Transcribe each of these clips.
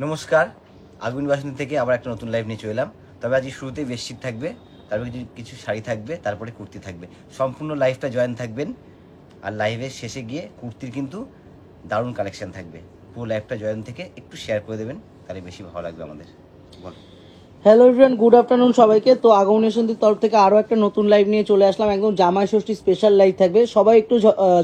নমস্কার, আগুন বাসন্তী থেকে আবার একটা নতুন লাইভ নিয়ে চলে এলাম। তবে আজ শুরুতেই বেডশিট থাকবে, তারপর কিছু শাড়ি থাকবে, তারপরে কুর্তি থাকবে। সম্পূর্ণ লাইভটা জয়েন থাকবেন। আর লাইভের শেষে গিয়ে কুর্তির কিন্তু দারুণ কালেকশন থাকবে। পুরো লাইভটা জয়েন থেকে একটু শেয়ার করে দেবেন, তাহলে বেশি ভালো লাগবে আমাদের। বল। হ্যালো এভরিওয়ান, গুড আফটারনুন সবাইকে। তো আগমন নেশনদের তরফ থেকে আরও একটা নতুন লাইভ নিয়ে চলে আসলাম। একদম জামাই ষষ্ঠী স্পেশাল লাইভ থাকবে। সবাই একটু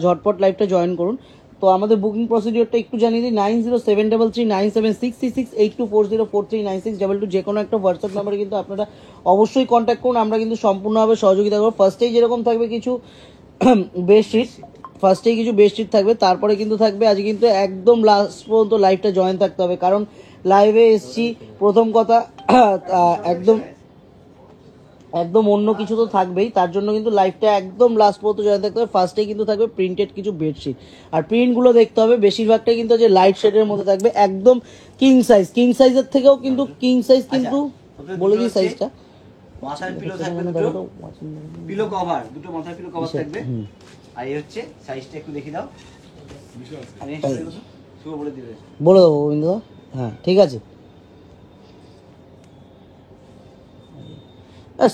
ঝটপট লাইভটা জয়েন করুন। তো আমাদের বুকিং প্রসিডিওরটা একটু জানিয়ে দিই। 907339768240439622 যে কোনো একটা হোয়াটসঅ্যাপ নাম্বারে কিন্তু আপনারা অবশ্যই কন্ট্যাক্ট করুন। আমরা কিন্তু সম্পূর্ণভাবে সহযোগিতা করবো। ফার্স্টেই যেরকম থাকবে কিছু বেডশিট, কিছু বেডশিট থাকবে, তারপরে কিন্তু থাকবে আজ কিন্তু একদম লাস্ট পর্যন্ত লাইভটা জয়েন থাকতে হবে, কারণ লাইভে এসছি প্রথম কথা একদম একদম অন্য কিছু তো থাকবেই, তার জন্য কিন্তু লাইভটা একদম লাস্ট পর্যন্ত জয়েন থাকতে হবে। ফার্স্টেই কিন্তু থাকবে প্রিন্টেড কিছু বেডশিট, আর প্রিন্টগুলো দেখতে হবে। বেশিরভাগটাই কিন্তু যে লাইট শেডের মধ্যে থাকবে, একদম কিং সাইজের থেকেও কিন্তু কিং সাইজ, কিন্তু বলে দিই সাইজটা। মাথার পিলো থাকবে, পিলো কভার দুটো মাথার পিলো কভার থাকবে। আর এই হচ্ছে সাইজটা একটু দেখি দাও, বলে দেবো গোবিন্দ। হ্যাঁ ঠিক আছে,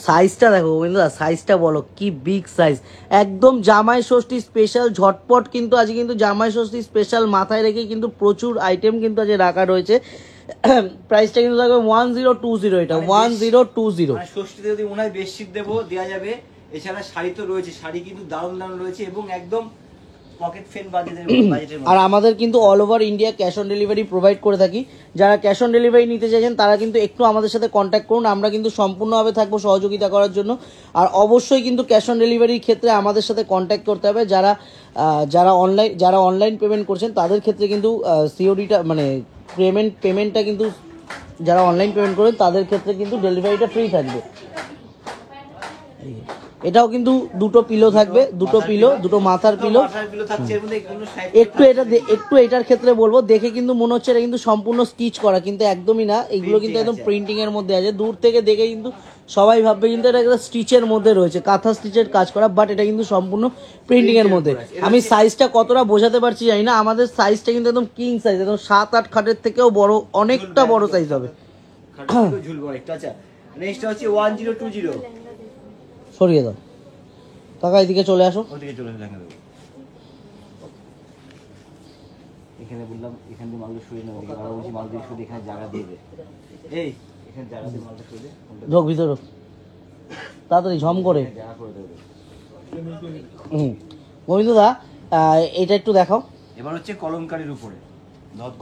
সাইজটা দেখো গোবিন্দ, সাইজটা বলো কি বিগ সাইজ। একদম জামাই ষষ্ঠী স্পেশাল ঝটপট কিন্তু আজ কিন্তু জামাই ষষ্ঠী স্পেশাল মাথায় রেখে কিন্তু প্রচুর আইটেম কিন্তু আজ রাখা রয়েছে। প্রাইসটা কিন্তু থাকবে 1020, এটা 1020। ষষ্ঠীতে যদি মনে হয় বেডশিট দেবো দেওয়া যাবে। এছাড়া শাড়ি তো রয়েছে, শাড়ি কিন্তু দারুণ দারুণ রয়েছে এবং একদম পকেট ফ্রেন্ড বাজেটের। আর আমাদের কিন্তু all over India cash on delivery provide করে থাকি। যারা ক্যাশ অন ডেলিভারি নিতে চাইছেন তারা কিন্তু একটু আমাদের সাথে কন্ট্যাক্ট করুন, আমরা কিন্তু সম্পূর্ণভাবে থাকবো সহযোগিতা করার জন্য। আর অবশ্যই কিন্তু ক্যাশ অন ডেলিভারির ক্ষেত্রে আমাদের সাথে কন্ট্যাক্ট করতে হবে। যারা অনলাইন পেমেন্ট করছেন তাদের ক্ষেত্রে কিন্তু সিওডিটা মানে পেমেন্টটা কিন্তু যারা অনলাইন পেমেন্ট করেন তাদের ক্ষেত্রে কিন্তু ডেলিভারিটা ফ্রি থাকবে। এটাও কিন্তু দুটো পিলো থাকবে, দুটো মাথার পিলো। একটু এটার ক্ষেত্রে বলবো, দেখে কিন্তু মনে হচ্ছে এটা কিন্তু সম্পূর্ণ স্টিচ করা, কিন্তু একদমই না। এগুলো কিন্তু একদম প্রিন্টিং এর মধ্যে আছে। দূর থেকে দেখে কিন্তু সবাই ভাববে কিন্তু এটা একটা স্টিচের মধ্যে রয়েছে, কাঁথা স্টিচের কাজ করা, বাট এটা কিন্তু সম্পূর্ণ প্রিন্টিং এর মধ্যে। আমি সাইজটা কতটা বোঝাতে পারছি জানি না। আমাদের সাইজটা কিন্তু একদম কিং সাইজ, একদম 7-8 খাটের থেকেও বড়, অনেকটা বড় সাইজ হবে। সরিয়ে দাও কাকা, এদিকে চলে আসো। এখানে বললাম এখান দিয়ে মালটা শুয়ে নেবো, মাল দিয়ে শুধু এখানে জায়গা দিয়ে দে। এই এখানে জায়গা দিয়ে মালটা শুয়ে দে, ঢোক ভিতরে তাড়াতাড়ি ঝম করে জায়গা করে দেবে। গোবিন্দদা এটা একটু দেখাও। এবার হচ্ছে কলমকারীর উপরে,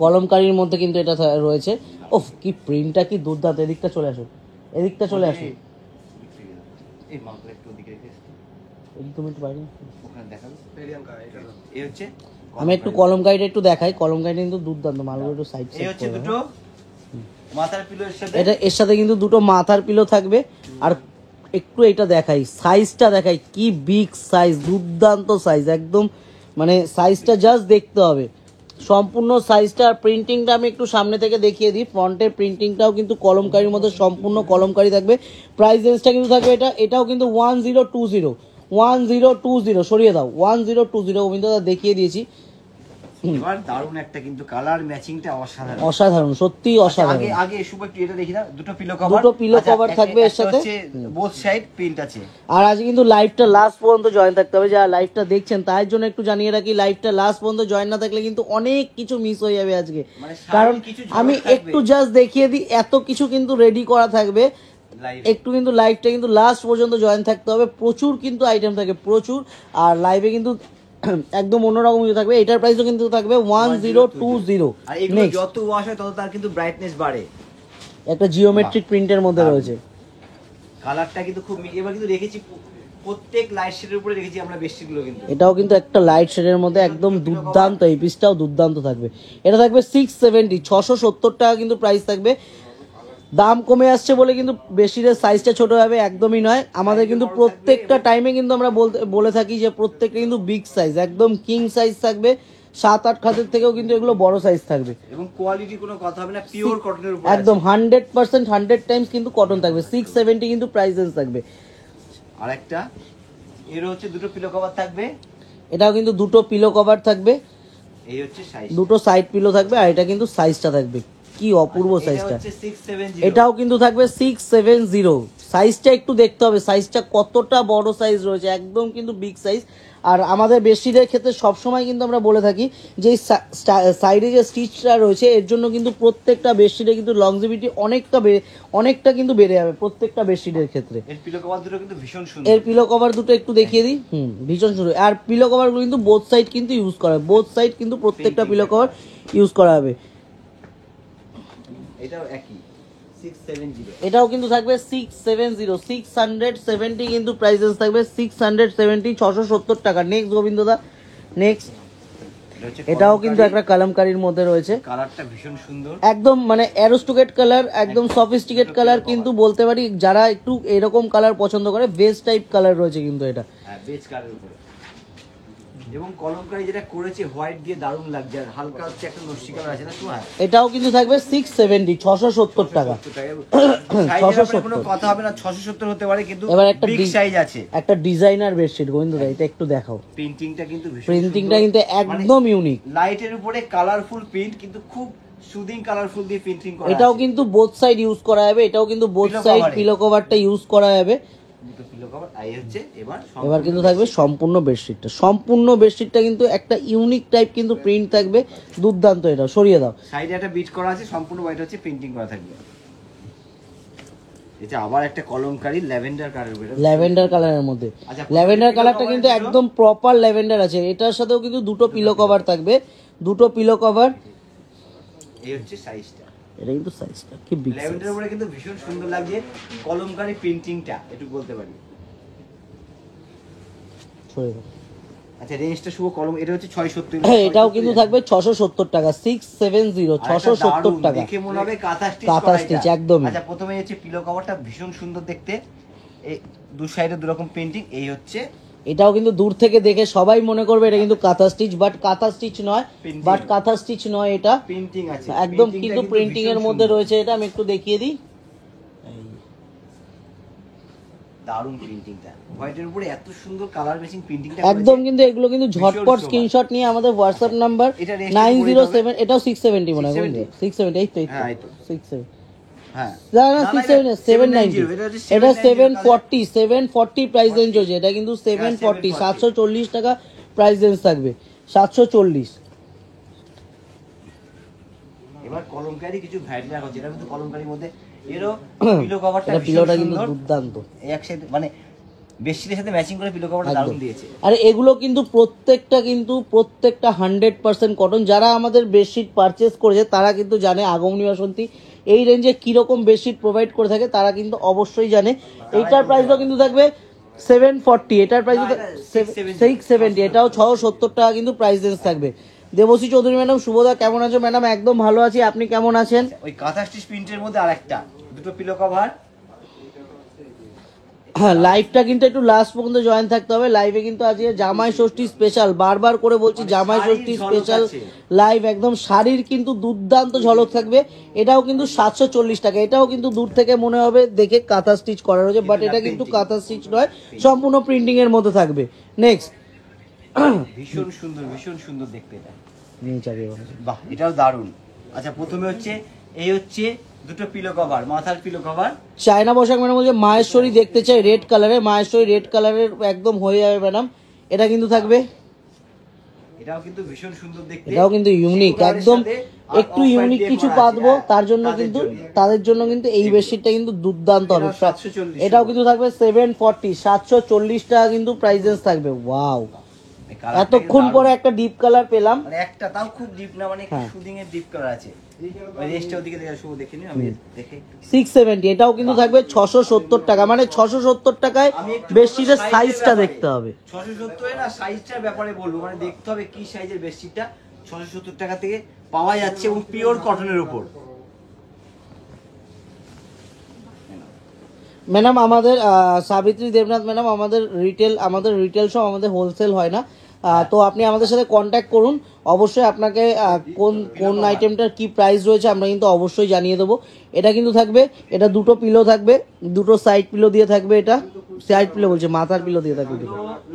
কলমকারীর মধ্যে কিন্তু এটা রয়েছে। ওফ কি প্রিন্টটা কি দুর্দান্ত। এদিকটা চলে আসো, এদিকটা চলে আসো। এই মালটা একটু ওদিকে রেখে তুমি একটু বাইরে ওখানে দেখাবো। এই হচ্ছে আমি একটু কলমকারীটা একটু দেখাই। কলমকারীটা কিন্তু দুর্দান্ত, মালগুলো একটু সাইড এই হচ্ছে দুটো মাথার পিলো এর সাথে। এর সাথে কিন্তু দুটো মাথার পিলো থাকবে। আর একটু এটা দেখাই, সাইজটা দেখাই কি বিগ সাইজ, দুর্দান্ত সাইজ একদম, মানে সাইজটা জাস্ট দেখতে হবে। সম্পূর্ণ সাইজটা আর প্রিন্টিংটা আমি একটু সামনে থেকে দেখিয়ে দিই। ফ্রন্টের প্রিন্টিংটাও কিন্তু কলমকারীর মধ্যে সম্পূর্ণ কলমকারী থাকবে। প্রাইস রেঞ্জটা কিন্তু থাকবে এটাও কিন্তু 1020 সরিয়ে দাও, 1020 গোবিন্দদা দেখিয়ে দিয়েছি। এবার দারুণ একটা কিন্তু কালার ম্যাচিংটা অসাধারণ, সত্যি অসাধারণ। আগে শুভ একটু এটা দেখি না, দুটো পিলো কভার থাকবে এর সাথে, বোথ সাইড প্রিন্ট আছে। আর আজ কিন্তু লাইভটা লাস্ট পর্যন্ত জয়েন থাকতে হবে। যারা লাইভটা দেখছেন তার জন্য একটু জানিয়ে রাখি, লাইভটা লাস্ট পর্যন্ত জয়েন না থাকলে কিন্তু অনেক কিছু মিস হয়ে যাবে আজকে। কারণ আমি একটু জাস্ট দেখিয়ে দিই, এত কিছু কিন্তু রেডি করা থাকবে। একটু কিন্তু লাইভটা কিন্তু লাস্ট পর্যন্ত জয়েন থাকতে হবে। প্রচুর কিন্তু আইটেম থাকে, প্রচুর। আর লাইভে কিন্তু একদম অন্যরকম কিছু থাকবে। এটার প্রাইসও কিন্তু থাকবে 1020। আর এগুলো যত ওয়াশ হয় তত তার কিন্তু ব্রাইটনেস বাড়ে। একটা জিওমেট্রিক প্রিন্টের মধ্যে রয়েছে। কালারটা কিন্তু খুব, এবার কিন্তু রেখেছি প্রত্যেক লাইট শেডের উপরে রেখেছি আমরা বেডশিটগুলো কিন্তু। এটাও কিন্তু একটা লাইট শেডের মধ্যে একদম দুর্দান্ত, এই পিসটাও দুর্দান্ত থাকবে। এটা থাকবে 670, 670 টাকা কিন্তু প্রাইস থাকবে। দাম কমে আসছে বলে কিন্তু বেশিরের সাইজটা ছোট হবে, একদমই নয়। আমাদের কিন্তু প্রত্যেকটা টাইমে কিন্তু আমরা বলে থাকি যে প্রত্যেকটা কিন্তু বিগ সাইজ, একদম কিং সাইজ থাকবে। 7-8 খাতের থেকেও কিন্তু এগুলো বড় সাইজ থাকবে এবং কোয়ালিটি কোনো কথা হবে না, পিওর কটনের উপর একদম 100% 100 টাইমস কিন্তু কটন থাকবে। 670 কিন্তু প্রাইস রেঞ্জ থাকবে। আর একটা এর হচ্ছে দুটো পিলো কভার থাকবে। এটাও কিন্তু দুটো পিলো কভার থাকবে, এই হচ্ছে সাইজ, দুটো সাইড পিলো থাকবে। আর এটা কিন্তু সাইজটা থাকবে কি অপূর্ব এটা সাইজটা। হচ্ছে 670। এটাও কিন্তু থাকবে 670। সাইজটা একটু দেখতে হবে, সাইজটা কতটা বড় সাইজ রয়েছে, একদম কিন্তু বিগ সাইজ। আর আমাদের বেডশিটের ক্ষেত্রে সবসময় কিন্তু আমরা বলে থাকি যে সাইডে যে স্টিচটা রয়েছে এর জন্য কিন্তু প্রত্যেকটা বেডশিটে কিন্তু লংজিভিটি অনেকটা কিন্তু বেড়ে যাবে প্রত্যেকটা বেডশিটের ক্ষেত্রে। এর পিলো কভার দুটো কিন্তু ভীষণ সুন্দর। এর পিলো কভার দুটো একটু দেখিয়ে দিই। ভীষণ সুন্দর। আর পিলো কভারগুলো কিন্তু বোথ সাইড কিন্তু ইউজ করা হবে, বোথ সাইড কিন্তু প্রত্যেকটা পিলো কভার ইউজ করা হবে। এটাও একই 670। এটাও কিন্তু থাকবে 670, 670 কিন্তু প্রাইসেস থাকবে 670, 670 টাকা। নেক্সট গোবিন্দদা, নেক্সট এটাও কিন্তু একটা কালামকারীর মধ্যে রয়েছে। কালারটা ভীষণ সুন্দর, একদম মানে অ্যারোস্টোকেট কালার, একদম সফিস্টিকেট কালার কিন্তু বলতে পারি। যারা একটু এরকম কালার পছন্দ করে, বেজ টাইপ কালার রয়েছে কিন্তু এটা। হ্যাঁ বেজ কালারের উপরে, এবং কলমকারী যেটা করেছে হোয়াইট দিয়ে দারুণ লাগছে। আর হালকা হচ্ছে একটা নস্যি কালার আছে না তোমার, এটাও কিন্তু থাকবে 670, 670 টাকা। 670 কোনো কথা হবে না, 670 হতে পারে, কিন্তু এবার একটা বিগ সাইজ আছে। একটা ডিজাইনার বেডশিট গোবিন্দদা, এটা একটু দেখাও। প্রিন্টিংটা কিন্তু ভীষণ প্রিন্টিংটা সুন্দর। কিন্তু একদম ইউনিক। লাইটের উপরে কালারফুল প্রিন্ট, কিন্তু খুব সুদিং কালারফুল দিয়ে প্রিন্টিং করা এটাও আছে। কিন্তু বোথ সাইড ইউজ করা যাবে, এটাও কিন্তু বোথ Pillow সাইড cover-এ। পিলো কভারটা ইউজ করা যাবে। দুটো পিলো কভার আই হচ্ছে। এবার কিন্তু থাকবে সম্পূর্ণ বেডশিটটা, সম্পূর্ণ বেডশিটটা কিন্তু একটা ইউনিক টাইপ কিন্তু প্রিন্ট থাকবে, দুর্দান্ত। এটা সরিয়ে দাও। সাইডে একটা বিট করা আছে, সম্পূর্ণ হোয়াইট হচ্ছে প্রিন্টিং করা থাকবে। এটা আবার একটা কলমকারী ল্যাভেন্ডার কালার উপরে, ল্যাভেন্ডার কালারের মধ্যে। আচ্ছা, ল্যাভেন্ডার pillow কালারটা cover কিন্তু ছিল? একদম প্রপার ল্যাভেন্ডার আছে। এটার সাথেও কিন্তু দুটো পিলো কভার থাকবে, দুটো পিলো কভার। এই হচ্ছে সাইজটা। এটা কিন্তু সাইজটা কি বিগ সাইজ। ল্যাভেন্ডার উপরে কিন্তু ভীষণ সুন্দর লাগছে কলমকারী প্রিন্টিংটা, একটু বলতে পারি। সরিয়ে দাও। আচ্ছা রেঞ্জটা শুভ কলম, এটা হচ্ছে 670। হ্যাঁ, এটাও কিন্তু থাকবে 670 টাকা, 670, 670 টাকা। দেখে মনে হবে কাঁথা স্টিচ কাঁথা করা স্টিচ, এটা। একদমই। আচ্ছা প্রথমে হচ্ছে পিলো কভারটা ভীষণ সুন্দর দেখতে, এই দু সাইডে দু রকম প্রিন্টিং। এই হচ্ছে এটাও কিন্তু দূর থেকে দেখে সবাই মনে করবে এটা কিন্তু কাঁথা স্টিচ, বাট কাঁথা স্টিচ নয়, Printing। বাট কাঁথা স্টিচ নয়, এটা প্রিন্টিং আছে একদম Printingটা কিন্তু প্রিন্টিং এর ভীষণ মধ্যে সুন্দর। রয়েছে। এটা আমি একটু দেখিয়ে দিই। দারুণ প্রিন্টিংটা, হোয়াইটের উপরে এত সুন্দর কালার ম্যাচিং প্রিন্টিংটা একদম কিন্তু এগুলো কিন্তু ঝটপট ভীষণ স্ক্রিনশট নিয়ে আমাদের হোয়াটসঅ্যাপ নাম্বার এটা range 907, এটাও 670 মনে হয় 670? 670, এই তো হ্যাঁ, এই তো। 670, হ্যাঁ না না না, 670, 790, এটা হচ্ছে এটা 790, 740 প্রাইস রেঞ্জ হচ্ছে। এটা কিন্তু 740, 740 টাকা প্রাইস রেঞ্জ থাকবে, 740। এবার কলমকারী কিছু ভ্যারাইটি রাখা হচ্ছে। এটা কিন্তু কলমকারীর মধ্যে এরও পিলো কভারটা এটা ভীষণ পিলোটা কিন্তু সুন্দর, দুর্দান্ত। একসাথে মানে বেডশিটের সাথে ম্যাচিং করে পিলো কভারটা দারুণ দিয়েছে। আর এগুলো কিন্তু প্রত্যেকটা 100% কটন। যারা আমাদের বেডশিট পারচেস করেছে তারা কিন্তু জানে আগমনী বাসন্তী এই রেঞ্জে কিরকম বেডশিট প্রোভাইড করে থাকে, তারা কিন্তু অবশ্যই জানে। এইটার প্রাইসও কিন্তু থাকবে 740, এটার প্রাইস 670, এটাও 670 টাকা কিন্তু প্রাইস রেঞ্জ থাকবে। দেবশ্রী চৌধুরী ম্যাডাম, শুভদা কেমন আছো? ম্যাডাম একদম ভালো আছি, আপনি কেমন আছেন? ওই কাঁথা স্টিচ প্রিন্টের মধ্যে আরেকটা দুটো পিলো কভার। হ্যাঁ, লাইভটা কিন্তু একটু লাস্ট পর্যন্ত জয়েন থাকতে হবে। লাইভে কিন্তু আজকে জামাই ষষ্ঠী স্পেশাল, বারবার করে বলছি জামাই ষষ্ঠী শাড়ির ঝলক স্পেশাল আছে। লাইভ, একদম শাড়ির কিন্তু দুর্দান্ত ঝলক থাকবে। এটাও কিন্তু 740 টাকা। এটাও কিন্তু দূর থেকে মনে হবে দেখে কাঁথা স্টিচ করা রয়েছে, বাট এটা কিন্তু কাঁথা স্টিচ নয়, সম্পূর্ণ প্রিন্টিং এর মধ্যে থাকবে। নেক্সট, ভীষণ সুন্দর, ভীষণ সুন্দর দেখতে এটা। নিয়ে যাবে বাহ, এটাও দারুণ। আচ্ছা প্রথমে হচ্ছে এই হচ্ছে দুটো পিলো কভার, মাথার পিলো কভার। চায়না পোশাক ম্যাডাম বলছে মাহেশ্বরী দেখতে চাই রেড কালারে, মাহেশ্বরী রেড কালারের একদম হয়ে যাবে ম্যাডাম। এটা কিন্তু থাকবে, এটাও কিন্তু ভীষণ সুন্দর দেখতে, এটাও কিন্তু ইউনিক, সিঙ্গলের একদম সাথে আর একটু off-white ইউনিক দিয়ে কিছু করা আছে, পাতবো হ্যাঁ, তার জন্য তাদের কিন্তু জন্য। তাদের জন্য কিন্তু এই বেডশিটটা কিন্তু দুর্দান্ত হবে। এটাও 740 এটাও কিন্তু থাকবে 740, 740 টাকা কিন্তু প্রাইস রেঞ্জ থাকবে। ওয়াও, এই কালারটা এতক্ষণ কিন্তু পরে একটা ডিপ কালার পেলাম। মানে একটা তাও খুব ডিপ না, মানে হ্যাঁ। শুডিং এর ডিপ কালার আছে। ওই রেঞ্জটা ওদিকে দেখে শুভ দেখে নিন, আমি দেখে 670, এটাও কিন্তু থাকবে 670 টাকা। মানে 670 টাকায় আমি একটু বেডশিটের size এর সাইজটা ব্যাপারে- দেখতে হবে। 670 এর না সাইজটার ব্যাপারে বলবো, মানে দেখতে হবে কি সাইজের বেডশিটটা 670 টাকা থেকে পাওয়া যাচ্ছে, এবং পিওর কটনের উপর। ম্যাডাম আমাদের সাবিত্রী দেবনাথ ম্যাডাম, আমাদের রিটেল শপ, আমাদের হোলসেল হয় না। তো আপনি আমাদের সাথে কন্ট্যাক্ট করুন, অবশ্যই আপনাকে কোন আইটেমটার কি প্রাইস রয়েছে আমরা কিন্তু অবশ্যই জানিয়ে দেবো। এটা কিন্তু থাকবে, এটা দুটো পিলো থাকবে, দুটো সাইড পিলো দিয়ে থাকবে। এটা সাইড পিলো বলছে, মাথার পিলো দিয়ে থাকবে।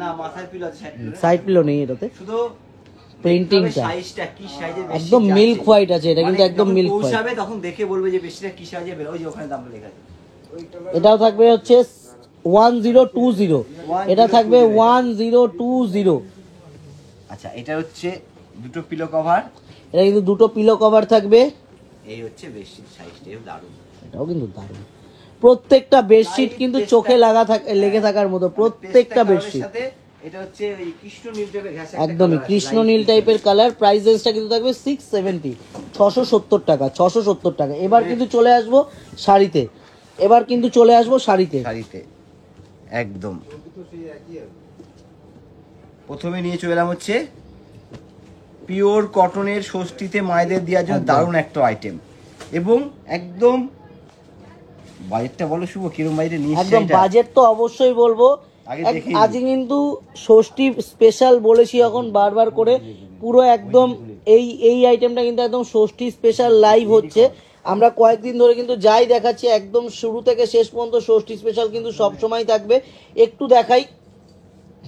না মাথায় পিলো আছে, সাইড পিলো নেই এটাতে। শুধু প্রিন্টিংটা সাইজটা কি সাইজের একদম মিল্ক হোয়াইট আছে, এটা কিন্তু একদম মিল্ক হোয়াইট। পৌঁছাবে তখন দেখে বলবে যে বেশিটা কি সাইজে বের, ওই যে ওখানে দামটা লেখা আছে। এটাও থাকবে হচ্ছে 1020, এটা থাকবে 1020। আচ্ছা এটা হচ্ছে দুটো পিলো কভার, এটা কিন্তু দুটো পিলো কভার থাকবে। এই হচ্ছে বেডশিট সাইজটা, এও দারুণ। এটাও কিন্তু দারুণ, প্রত্যেকটা বেডশিট কিন্তু চোখে লেগে থাকার মতো, প্রত্যেকটা বেডশিট। সাথে এটা হচ্ছে ওই কৃষ্ণ নীল টাইপের ঘাস, একদমই কৃষ্ণ নীল টাইপের কালার। প্রাইস রেঞ্জটা কিন্তু থাকবে 670, 670 টাকা, 670 টাকা। এবার কিন্তু চলে আসবো শাড়িতে, শাড়িতে একদম প্রথমে নিয়ে চলে এলাম হচ্ছে পিওর কটনের ষষ্ঠীতে মায়েদের দেওয়ার জন্য দারুণ একটা আইটেম, এবং একদম বাজেটটা বলো শুভ, কিরম বাজেটে নিয়ে একদম বাজেট তো অবশ্যই বলবো। আগে দেখেই আজ কিন্তু ষষ্ঠী স্পেশাল বলেছি এখন বারবার করে, পুরো একদম এই আইটেমটা কিন্তু একদম ষষ্ঠী স্পেশাল লাইভ হচ্ছে। আমরা কয়েকদিন ধরে কিন্তু যাই দেখাচ্ছি একদম শুরু থেকে শেষ পর্যন্ত ষষ্ঠী স্পেশাল কিন্তু সব সময় থাকবে। একটু দেখাই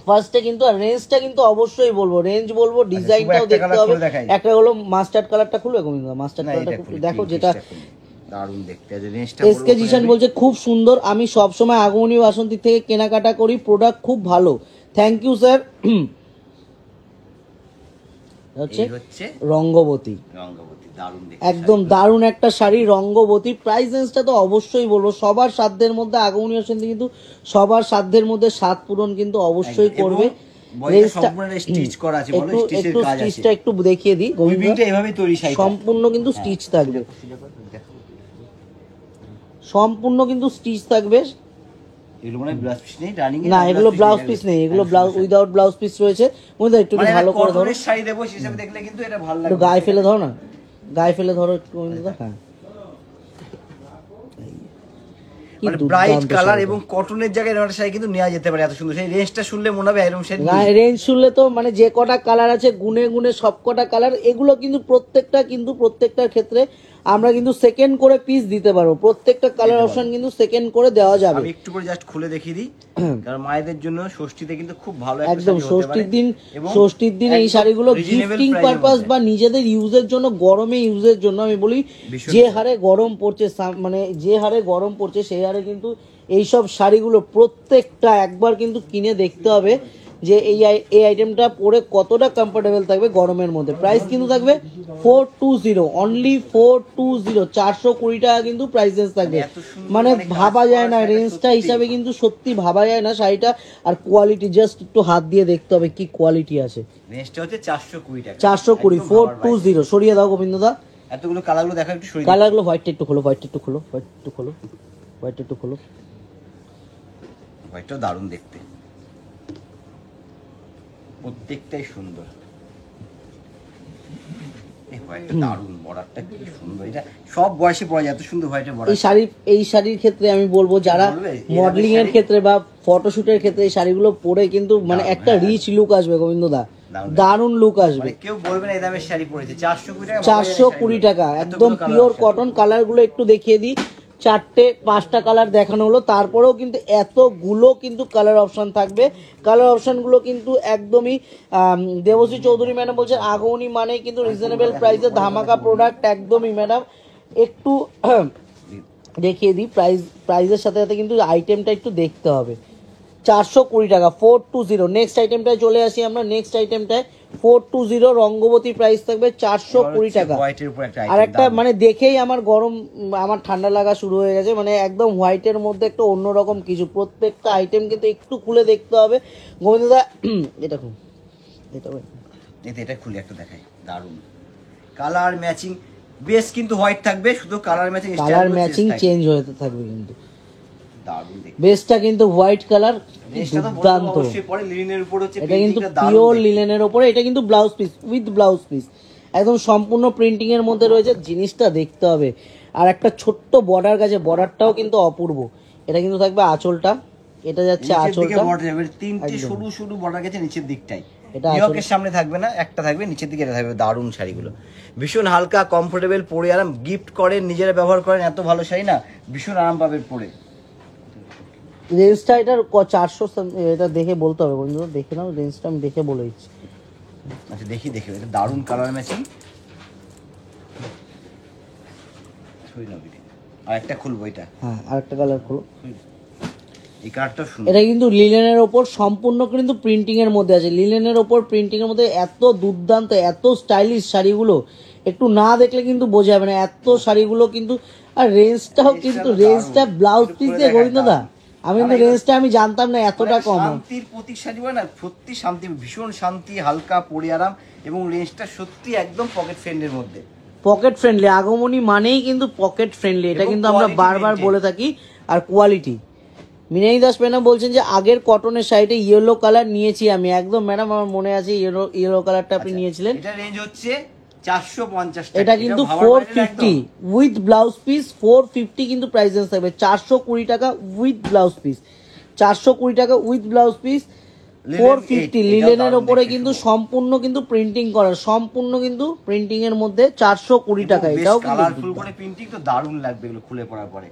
ফার্স্টে কিন্তু, আর রেঞ্জটা কিন্তু অবশ্যই বলবো, রেঞ্জ বলবো, ডিজাইনটাও দেখতে হবে। একটা হলো মাস্টার্ড কালারটা খুলবে, মাস্টার্ড কালারটা দেখো, যেটা দারুণ দেখতে আছে। রেঞ্জটা এসকে জিশান বলছে খুব সুন্দর, আমি সব সময় আগমনী বাসন্তী থেকে কেনাকাটা করি, প্রোডাক্ট খুব ভালো, থ্যাংক ইউ স্যার। হচ্ছে রঙ্গবতী, দারুণ দেখতে, একদম দারুণ একটা শাড়ি রঙ্গবতী। প্রাইস রেঞ্জটা তো অবশ্যই বলবো, সবার সাধ্যের মধ্যে, আগমনী বাসন্তী কিন্তু সবার সাধ্যের মধ্যে স্বাদ পূরণ কিন্তু অবশ্যই করবে। স্টিচটা একটু দেখিয়ে দিই, সম্পূর্ণ কিন্তু স্টিচ থাকবে, সম্পূর্ণ কিন্তু স্টিচ থাকবে। না এগুলো ব্লাউজ পিস নেই, এগুলো ব্লাউজ উইদাউট ব্লাউজ পিস রয়েছে। একটু ভালো করে ধরো, একটু গায়ে ফেলে ধরো না, গায়ে ফেলে ধরো একটু। হ্যাঁ ব্রাইট কালার এবং কটনের জায়গায় এরকম শাড়ি কিন্তু নেওয়া যেতে পারে, এত সুন্দর। সেই রেঞ্জটা শুনলে মনে হবে এরকম শাড়ি। রেঞ্জ শুনলে তো মানে যে কটা কালার আছে গুনে গুনে সব কটা কালার, এগুলো কিন্তু প্রত্যেকটার ক্ষেত্রে আমরা কিন্তু সেকেন্ড করে পিস দিতে পারবো, প্রত্যেকটা কালার অপশন কিন্তু সেকেন্ড করে দেওয়া যাবে। আমি একটু করে জাস্ট খুলে দেখিয়ে দিই, কারণ মায়েদের জন্য ষষ্ঠীতে কিন্তু খুব ভালো একদম ষষ্ঠীর দিন এই শাড়িগুলো গিফটিং পারপাস বা নিজেদের ইউজের জন্য, গরমে ইউজের জন্য আমি বলি, যে হারে গরম পড়ছে, মানে যে হারে গরম পড়ছে সেই হারে কিন্তু এইসব শাড়িগুলো প্রত্যেকটা একবার কিন্তু কিনে দেখতে হবে যে এই আইটেমটা পরে কতটা কমফোর্টেবল থাকবে গরমের মধ্যে। প্রাইস কিন্তু থাকবে 420, অনলি 420, 420 টাকা কিন্তু প্রাইস রেঞ্জ থাকবে। মানে ভাবা যায় না রেঞ্জটা হিসাবে, কিন্তু সত্যি ভাবা যায় না শাড়িটা। আর কোয়ালিটি জাস্ট একটু হাত দিয়ে দেখতে হবে কি কোয়ালিটি আছে। রেঞ্জটা হচ্ছে 420 টাকা, 420, 420। সরিয়ে দাও গোবিন্দদা, এতগুলো কালারগুলো দেখা একটু সরিয়ে, কালারগুলো হোয়াইটটা একটু খোলো, হোয়াইটটা একটু খোলো। হোয়াইটটা দারুণ দেখতে, প্রত্যেকটাই সুন্দর। দারুণ বর্ডারটা কি সুন্দর, এটা সব বয়সে পরা যায়, এত সুন্দর হোয়াইটের বর্ডার। এই শাড়ির ক্ষেত্রে আমি বলবো যারা মডেলিং এর ক্ষেত্রে বা ফটোশুটের ক্ষেত্রে এই শাড়িগুলো পরে কিন্তু মানে একটা রিচ লুক আসবে গোবিন্দদা, দারুণ লুক আসবে। কেউ বলবে না এই দামের শাড়ি পরেছে। 420 টাকা, একদম পিওর কটন। কালারগুলো একটু দেখিয়ে দিই, 4-5টা কালার দেখানো হলো, তারপরেও কিন্তু এতগুলো কিন্তু কালার অপশন থাকবে। কালার অপশনগুলো কিন্তু একদমই দেবশ্রী চৌধুরী ম্যাডাম বলছেন আগমনী মানে কিন্তু রিজনেবল প্রাইসে ধামাকা প্রোডাক্ট, একদমই ম্যাডাম। একটু দেখিয়ে দিই, প্রাইসের সাথে সাথে কিন্তু আইটেমটা একটু দেখতে হবে। 420 টাকা, 420। নেক্সট আইটেমটায় চলে আসি আমরা, নেক্সট আইটেমটায় 420 রঙ্গবতী প্রাইস থাকবে 420 টাকা। আর একটা মানে দেখেই আমার ঠান্ডা লাগা শুরু হয়ে গেছে, মানে একদম হোয়াইটের মধ্যে একটা অন্যরকম কিছু। প্রত্যেকটা আইটেম কিন্তু একটু খুলে দেখতে হবে গোবিন্দদা। এটা খুলে একটা দেখাই, দারুণ কালার ম্যাচিং, বেস কিন্তু হোয়াইট থাকবে, শুধু কালার ম্যাচিং চেঞ্জ হতে থাকবে কিন্তু। বেসটা কিন্তু হোয়াইট কালার, দুর্দান্ত। এটা কিন্তু পিওর লিনেনের উপরে, এটা কিন্তু blouse piece with blouse piece, একদম সম্পূর্ণ প্রিন্টিং এর মধ্যে রয়েছে। জিনিসটা দেখতে হবে। আর একটা ছোট্ট বর্ডার গেছে, বর্ডারটাও কিন্তু অপূর্ব। এটা কিন্তু থাকবে আঁচলটা, এটা যাচ্ছে আঁচলটা, তিনটে সরু সরু বর্ডার গেছে নিচের দিকটাই, নিয়কের সামনে থাকবে না, একটা থাকবে নিচের দিকে, এটা থাকবে। দারুণ শাড়িগুলো ভীষণ হালকা, কমফোর্টেবল, পরে আরাম, গিফট করেন, নিজেরা ব্যবহার করেন, এত ভালো শাড়ি না, ভীষণ আরাম পাবেন পরে। রেঞ্জটা এটার 400, এটা দেখে বলতে হবে বন্ধু, দেখে নাও রেঞ্জটা, আমি দেখে বলে দিচ্ছি। আচ্ছা দেখি এটা দারুণ কালার ম্যাচিং। আর একটা খুলবো এটা, হ্যাঁ আরেকটা কালার খুলো। এই কালারটা সুন্দর। এটা কিন্তু লিলেনের ওপর সম্পূর্ণ কিন্তু প্রিন্টিং এর মধ্যে আছে, লিলেনের ওপর প্রিন্টিং এর মধ্যে এত দুর্দান্ত এত স্টাইলিশ শাড়িগুলো একটু না দেখলে কিন্তু বোঝা যাবে না এত শাড়িগুলো কিন্তু। আর রেঞ্জটাও কিন্তু, রেঞ্জটা ব্লাউজ পিস দিয়ে গোবিন্দদা আমি কিন্তু রেঞ্জটা আমি জানতাম না এতটা কম। শান্তির প্রতীক শাড়ি বলে না, সত্যি শান্তি, ভীষণ শান্তি, হালকা পরে আরাম, এবং রেঞ্জটা সত্যি একদম পকেট ফ্রেন্ডের মধ্যে। পকেট ফ্রেন্ডলি, আগমনী মানেই কিন্তু পকেট ফ্রেন্ডলি, এটা কিন্তু আমরা বারবার বলে থাকি। আর কোয়ালিটি, মিনাই দাস ম্যাডাম বলছেন যে আগের কটনের শাড়িতে ইয়েলো কালার নিয়েছি আমি, একদম ম্যাডাম আমার মনে আছে ইয়েলো কালারটা আপনি নিয়েছিলেন। এটা রেঞ্জ হচ্ছে 450 টাকা, এটা কিন্তু 450 উইথ ব্লাউজ পিস, 450 কিন্তু প্রাইস রেঞ্জ থাকবে। 420 টাকা উইথ ব্লাউজ পিস, 420 টাকা উইথ ব্লাউজ পিস, 450 লিলেনের ওপরে কিন্তু সম্পূর্ণ কিন্তু প্রিন্টিং করা, সম্পূর্ণ কিন্তু প্রিন্টিং এর মধ্যে 420 টাকা। এটাও কালারফুল করে প্রিন্টিং, তো দারুণ লাগবে এগুলো খুলে পড়ার পরে।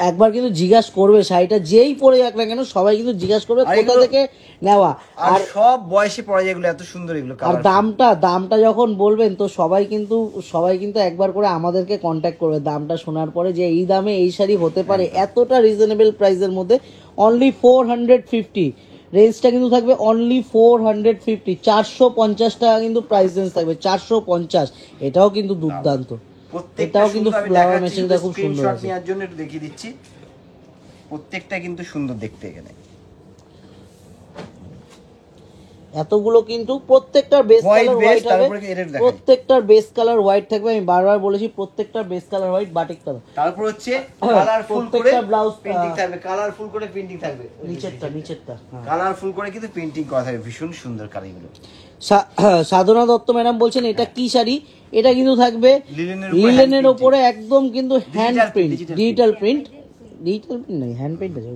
একবার কিন্তু জিজ্ঞাসা করবে শাড়িটা যেই পরে যাক না কেন, সবাই কিন্তু জিজ্ঞাসা করবে কোথা থেকে নেওয়া। আর সব বয়সে পরা যায় এগুলো, এত সুন্দর এগুলো। আর দামটা যখন বলবেন তো সবাই কিন্তু একবার করে আমাদেরকে কন্ট্যাক্ট করবে দামটা শোনার পরে, যে এই দামে এই শাড়ি হতে পারে এতটা রিজনেবল প্রাইসের মধ্যে। অনলি 450 রেঞ্জটা কিন্তু থাকবে, অনলি 450, 450 টাকা কিন্তু প্রাইস রেঞ্জ থাকবে, 450। এটাও কিন্তু দুর্দান্ত, এটাও কিন্তু ফ্লাওয়ার মেশিনটা খুব সুন্দর আছে। নেওয়ার জন্য একটু দেখিয়ে দিচ্ছি, প্রত্যেকটা কিন্তু সুন্দর দেখতে। এখানে এতগুলো কিন্তু প্রত্যেকটার বেস কালার হোয়াইট হবে, প্রত্যেকটার বেস কালার হোয়াইট থাকবে। আমি বারবার বলেছি প্রত্যেকটার base colour white, batik colour. তারপর হচ্ছে কালারফুল করে ব্লাউজ প্রিন্টিং থাকবে, কালারফুল করে প্রিন্টিং থাকবে, নিচেরটা কালারফুল করে কিন্তু প্রিন্টিং করা থাকবে, ভীষণ সুন্দর কালারগুলো। সাধনা দত্ত ম্যাডাম বলছেন এটা কি শাড়ি, এটা কিন্তু থাকবে লিলেনের উপরে একদম কিন্তু হ্যান্ড প্রিন্ট, ডিজিটাল প্রিন্ট নেই, হ্যান্ড প্রিন্ট আছে,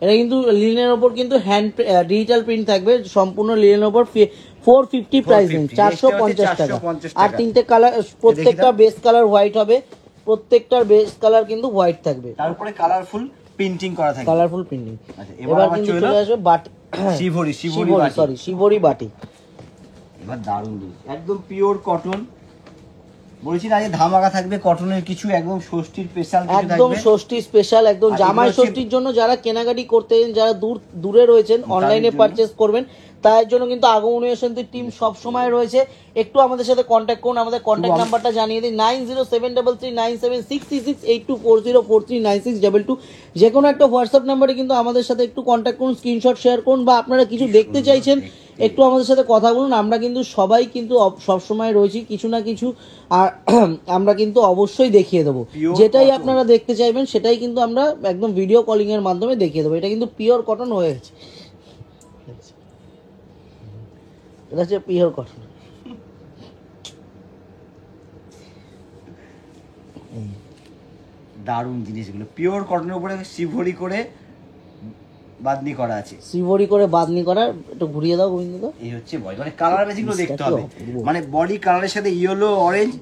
এটা কিন্তু লিলেনের উপর কিন্তু হ্যান্ড ডিজিটাল প্রিন্ট থাকবে, সম্পূর্ণ লিলেনের উপর। 450 প্রাইস রেঞ্জ, 450 টাকা। আর তিনটে কালার, প্রত্যেকটা বেস কালার হোয়াইট হবে, প্রত্যেকটার বেস কালার কিন্তু হোয়াইট থাকবে, তারপরে কালারফুল প্রিন্টিং করা থাকবে, কালারফুল প্রিন্টিং। এবার কিন্তু চলে আসবে বাটি, শিবরি বাটি। এবার দারুণ জিনিস, একদম পিওর কটন। বলছি না, আজ ধামাকা থাকবে কটনের কিছু, একদম ষষ্ঠীর স্পেশাল, একদম ষষ্ঠী স্পেশাল, একদম জামাই ষষ্ঠীর জন্য যারা কেনাকাটি করতে, যারা দূরে রয়েছেন অনলাইনে পারচেজ করবেন, তার জন্য কিন্তু আগমনী ফ্যাশনের টিম সব সময় রয়েছে। একটু আমাদের সাথে কন্ট্যাক্ট করুন, আমাদের কন্ট্যাক্ট নাম্বারটা জানিয়ে দিই, 907339768240439622। যে কোনো একটা হোয়াটসঅ্যাপ নাম্বারে কিন্তু আমাদের সাথে একটু কন্ট্যাক্ট করুন, স্ক্রিনশট শেয়ার করুন, বা আপনারা কিছু দেখতে চাইছেন একটু আমাদের সাথে কথা বলুন। আমরা কিন্তু সবাই কিন্তু সবসময় রয়েছি কিছু না কিছু, আর আমরা কিন্তু অবশ্যই দেখিয়ে দেবো, যেটাই আপনারা দেখতে চাইবেন সেটাই কিন্তু আমরা একদম ভিডিও কলিং এর মাধ্যমে দেখিয়ে দেবো। এটা কিন্তু পিওর কটন হয়ে গেছে, এটা হচ্ছে পিওর কটন। দারুণ জিনিসগুলো, পিওর কটনের উপরে শিভরি করে বাদনি করা আছে, শিভরি করে বাদনি করা। একটু ঘুরিয়ে দাও গোবিন্দ। এই হচ্ছে বডি, মানে কালার ম্যাচিংগুলো দেখতে হবে, মানে বডি কালারের সাথে ইয়েলো অরেঞ্জ,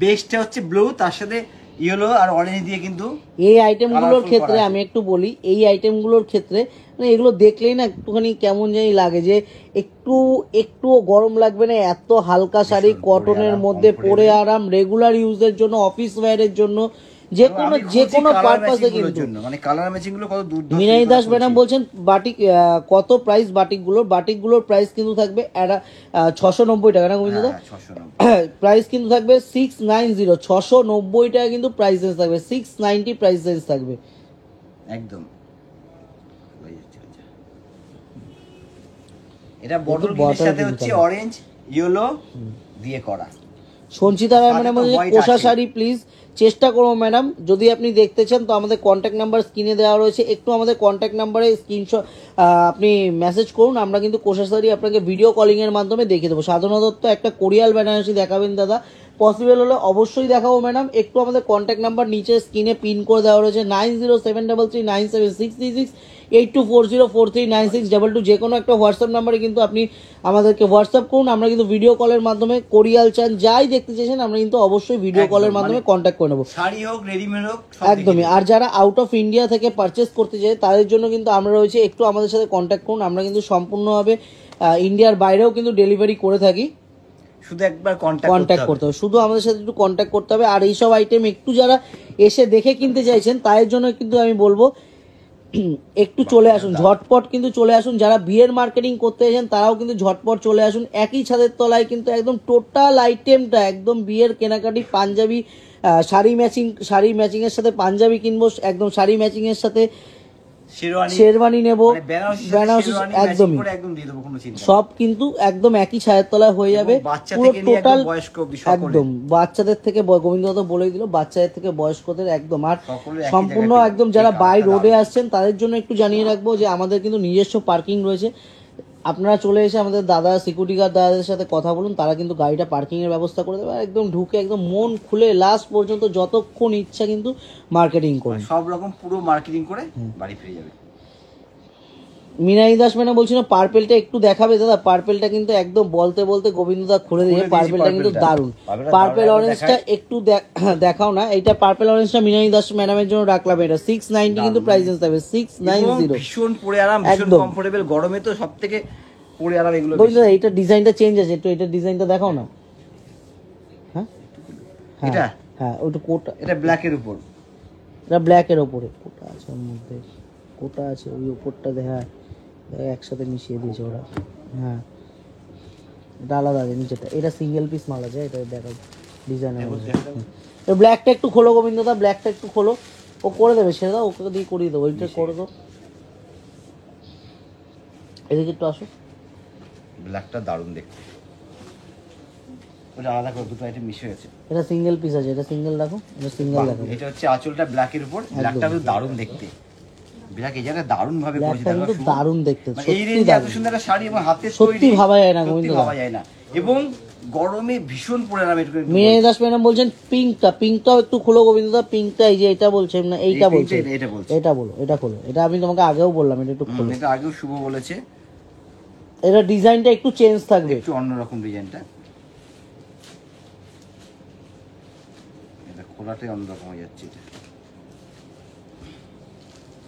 বেসটা হচ্ছে ব্লু, তার সাথে ইয়েলো আর অরেঞ্জ দিয়ে কিন্তু। এই আইটেমগুলোর ক্ষেত্রে আমি একটু বলি, এই আইটেমগুলোর ক্ষেত্রে মানে এগুলো দেখলেই না একটুখানি কেমন জানি লাগে, যে একটুও গরম লাগবে না, এত হালকা শাড়ি কটনের মধ্যে পরে আরাম, রেগুলার ইউজের জন্য, অফিস ওয়্যারের জন্য, যে কোনো পারপাসে কিন্তু। মানে কালার ম্যাচিং গুলো কত দুর্দান্ত। মিনাই দাস ম্যাডাম বলছেন বাটিক কত প্রাইস, বাটিকগুলোর প্রাইস কিন্তু থাকবে 690 টাকা না গোবিন্দ দা? প্রাইস কিন্তু থাকবে 690, 690 টাকা কিন্তু প্রাইস রেঞ্জ থাকবে, 690 প্রাইস রেঞ্জ থাকবে একদম। এটা বটল গ্রিনের সাথে হচ্ছে অরেঞ্জ ইয়েলো দিয়ে করা। সঞ্চিতা রায় ম্যাডাম বলছে কোষা শাড়ি প্লিজ চেষ্টা করবো ম্যাডাম, যদি আপনি দেখতে চান তো আমাদের কন্ট্যাক্ট নাম্বার স্ক্রিনে দেওয়া রয়েছে, একটু আমাদের কন্ট্যাক্ট নাম্বারে স্ক্রিনশট আপনি মেসেজ করুন, আমরা কিন্তু কোষা শাড়ি আপনাকে ভিডিও কলিং এর মাধ্যমে দেখিয়ে দেবো। সাধনা দত্ত একটা কোরিয়াল বেনারসি দেখাবেন দাদা, পসিবল হলে অবশ্যই দেখাবো ম্যাডাম। একটু আমাদের কন্ট্যাক্ট নাম্বার নিচে স্ক্রিনে পিন করে দেওয়া রয়েছে, 90733976668240439622, যে কোনো একটা হোয়াটসঅ্যাপ নাম্বারে কিন্তু আপনি আমাদেরকে হোয়াটসঅ্যাপ করুন, আমরা কিন্তু ভিডিও কলের মাধ্যমে কোরিয়াল চান যাই দেখতে চাইছেন আমরা কিন্তু অবশ্যই ভিডিও কলের মাধ্যমে কন্ট্যাক্ট করে নেবো। শাড়ি হোক রেডিমেড হোক একদমই। আর যারা আউট অফ ইন্ডিয়া থেকে পারচেস করতে চায় তাদের জন্য কিন্তু আমরা রয়েছে, একটু আমাদের সাথে কন্ট্যাক্ট করুন। আমরা কিন্তু সম্পূর্ণভাবে ইন্ডিয়ার বাইরেও কিন্তু ডেলিভারি করে থাকি। শুধু একবার কন্ট্যাক্ট করতে হবে, শুধু আমাদের সাথে একটু কন্ট্যাক্ট করতে হবে। আর এইসব আইটেম একটু যারা এসে দেখে কিনতে চাইছেন তাদের জন্য কিন্তু আমি বলবো একটু চলে আসুন, ঝটপট কিন্তু চলে আসুন। যারা বিয়ের মার্কেটিং করতে চাইছেন তারাও কিন্তু ঝটপট চলে আসুন। একই ছাদের তলায় কিন্তু একদম টোটাল আইটেমটা একদম বিয়ের কেনাকাটি, পাঞ্জাবি, শাড়ি ম্যাচিংয়ের সাথে পাঞ্জাবি কিনবো, একদম শাড়ি ম্যাচিংয়ের সাথে শেরওয়ানি নেবো, বেনারসি, একদমই সব কিন্তু একদম একই ছাদের তলায় হয়ে যাবে পুরো টোটাল। একদম বাচ্চাদের থেকে গোবিন্দ তো বলেই দিল, বাচ্চাদের থেকে বয়স্কদের একদম। আর সম্পূর্ণ একদম যারা বাই রোডে আসছেন তাদের জন্য একটু জানিয়ে রাখবো যে আমাদের কিন্তু নিজস্ব পার্কিং রয়েছে। আপনারা চলে এসে আমাদের দাদা সিকিউরিটি গার্ড দাদাদের সাথে কথা বলুন, তারা কিন্তু গাড়িটা পার্কিং এর ব্যবস্থা করে দেবে। একদম ঢুকে একদম মন খুলে লাস্ট পর্যন্ত যতক্ষণ ইচ্ছা কিন্তু মার্কেটিং করুন, সব রকম পুরো মার্কেটিং করে বাড়ি ফিরে যাবে। মিনাই দাস ম্যাডাম বলছিল পার্পেলটা একটু দেখাবে দাদা। পার্পেলটা কিন্তু একদম বলতে বলতে গোবিন্দ দা খুলে দিয়ে, পার্পেলটা কিন্তু দারুণ। পার্পেল অরেঞ্জটা একটু দেখাও না। এইটা পার্পেল অরেঞ্জটা মিনাই দাস ম্যাডামের জন্য রাখলাম। এটা 690 কিন্তু প্রাইস থাকবে 690। ভীষণ পরে আরাম, ভীষণ কমফোর্টেবল, গরমে তো সবথেকে পরে আরাম এগুলো। গোবিন্দ দা এইটা ডিজাইনটা চেঞ্জ আছে একটু, এটা ডিজাইনটা দেখাও না। হ্যাঁ এটা হ্যাঁ ওটা কোটা, এটা ব্ল্যাক এর উপর, এটা ব্ল্যাক এর উপরে কোটা আছে, ওর মধ্যে কোটা আছে, ওই উপরটা দেখা একসাথে মিশিয়ে দিয়েছে ওরা। হ্যাঁ এটা আলাদা আছে নিচেটা, এটা সিঙ্গেল পিস মাল আছে। এটা দেখো ডিজাইন। ব্ল্যাকটা একটু খোলো গোবিন্দ দা, ব্ল্যাকটা একটু খোলো। ও করে দেবে, সেটা দাও, ওকে দিয়ে করিয়ে দেবো। ওইটা করে দাও। এদিকে একটু আসো। ব্ল্যাকটা দারুণ দেখতে, ওটা আলাদা করে দুটো আইটেম মিশে গেছে। এটা সিঙ্গেল পিস আছে, এটা সিঙ্গেল রাখো, এটা সিঙ্গেল রাখো। এটা হচ্ছে আঁচলটা ব্ল্যাক এর উপর, ব্ল্যাকটা কিন্তু দারুণ দেখতে। ব্ল্যাক এই জায়গায় দারুণ ভাবে করেছে, কিন্তু দারুণ দেখতে, এই রেঞ্জে এত সুন্দর একটা শাড়ি এবং হাতে সত্যি ভাবা যায় না গোবিন্দ, ভাবা যায় না। এবং গরমে ভীষণ পরে আরাম। এটা মিনাই দাস ম্যাডাম বলছেন পিঙ্কটাও একটু খোলো গোবিন্দ দা। পিঙ্কটা এই যে এটা বলছেন না, এইটা বলছেন, এটা বলো, এটা খোলো। এটা আমি তোমাকে আগেও বললাম, এটা একটু খোলো। এটা আগেও শুভ বলেছে। এটা ডিজাইনটা একটু চেঞ্জ থাকবে, একটু অন্যরকম ডিজাইনটা। এটা খোলাটাই অন্যরকম হয়ে যাচ্ছে। এটা